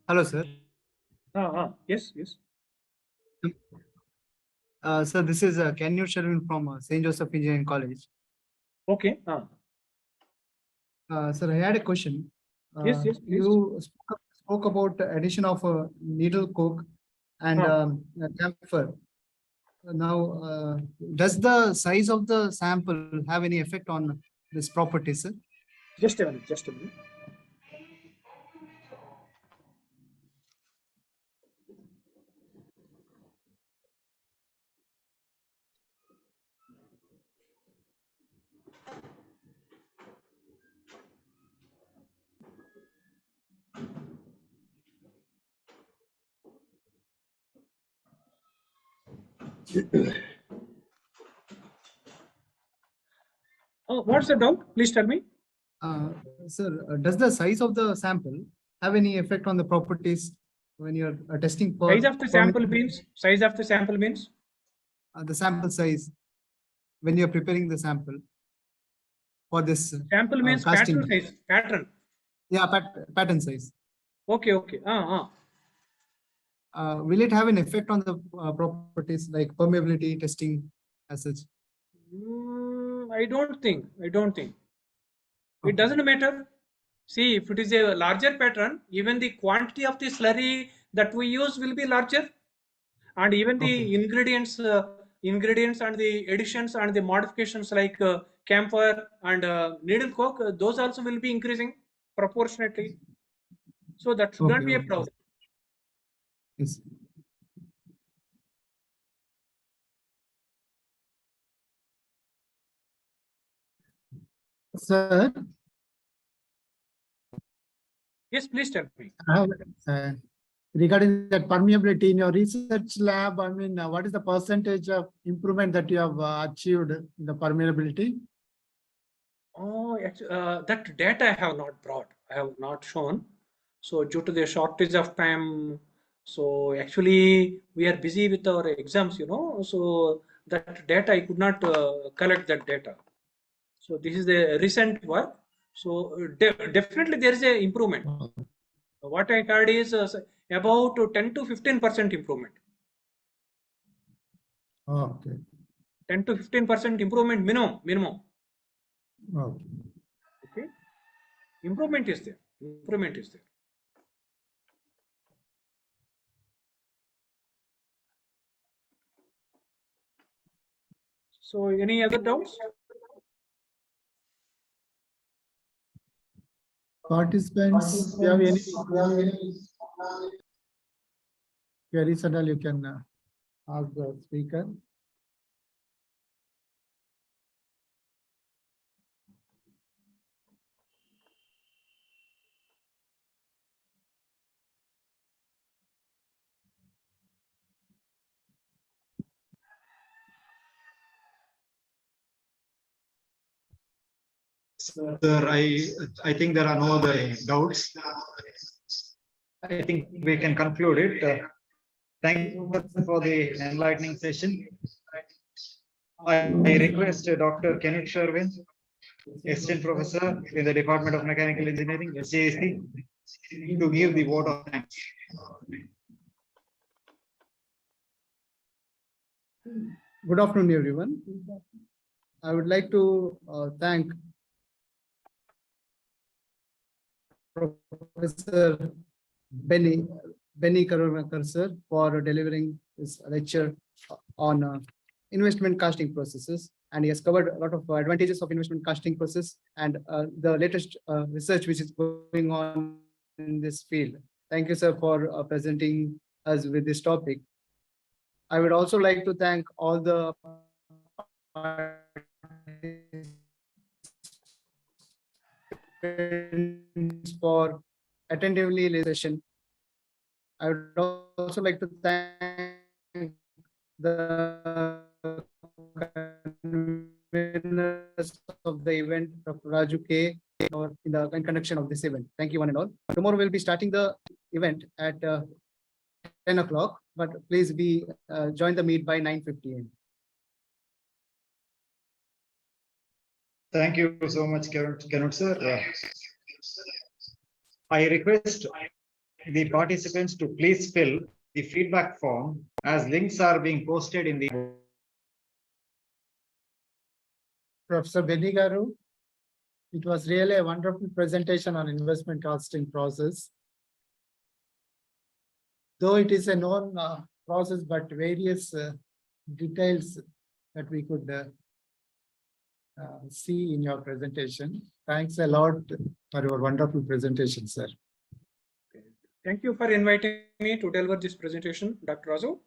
Hello, sir. Yes, yes. Sir, this is Kenyu Sherwin from St. Joseph Engineering College. Okay. Sir, I had a question. Yes, please. You spoke about the addition of needle coke and camphor. Now, does the size of the sample have any effect on this property, sir? Just a minute. Just a minute. What's the doubt? Please tell me. Sir, does the size of the sample have any effect on the properties when you're testing for Size of the sample means? Size of the sample means? The sample size when you're preparing the sample for this Sample means casting. pattern size. Pattern. Yeah, pattern size. Okay, okay. Will it have an effect on the properties like permeability testing as such? I don't think. Okay. It doesn't matter. See, if it is a larger pattern, even the quantity of the slurry that we use will be larger, and even the ingredients and the additions and the modifications like camphor and needle coke, those also will be increasing proportionately. So that should not be a problem. Yes. Sir, Yes, please tell me. Regarding that permeability in your research lab, I mean, what is the percentage of improvement that you have achieved in the permeability? Oh, actually, that data I have not brought. I have not shown. So due to the shortage of time, so actually we are busy with our exams, so that data I could not collect that data. So this is the recent work. So definitely there is a improvement. What I heard is about 10 to 15% improvement. Oh, okay. 10 to 15% improvement minimum. Oh. Okay. Improvement is there. Improvement is there. So any other doubts? Participants, you have any queries at all, you can ask the speaker. Sir, I think there are no other doubts. I think we can conclude it. Thank you for the enlightening session. I request Dr. Kenneth Sherwin, Assistant Professor in the Department of Mechanical Engineering, SJSC, to give the vote of thanks. Good afternoon, everyone. I would like to thank Professor Benny Karunakar, sir, for delivering this lecture on investment costing processes. And he has covered a lot of advantages of investment costing process and the latest research which is going on in this field. Thank you, sir, for presenting us with this topic. I would also like to thank all the for attentively listening. I would also like to thank the conveners of the event, Dr. Raju K, in conduction of this event. Thank you, one and all. Tomorrow we'll be starting the event at 10 o'clock, but please join the meet by 9:50 AM. Thank you so much, Kenneth, sir. I request the participants to please fill the feedback form as links are being posted in the. Professor Benny Garu, it was really a wonderful presentation on investment costing process. Though it is a known process, but various details that we could see in your presentation. Thanks a lot for your wonderful presentation, sir. Thank you for inviting me to deliver this presentation, Dr. Raju.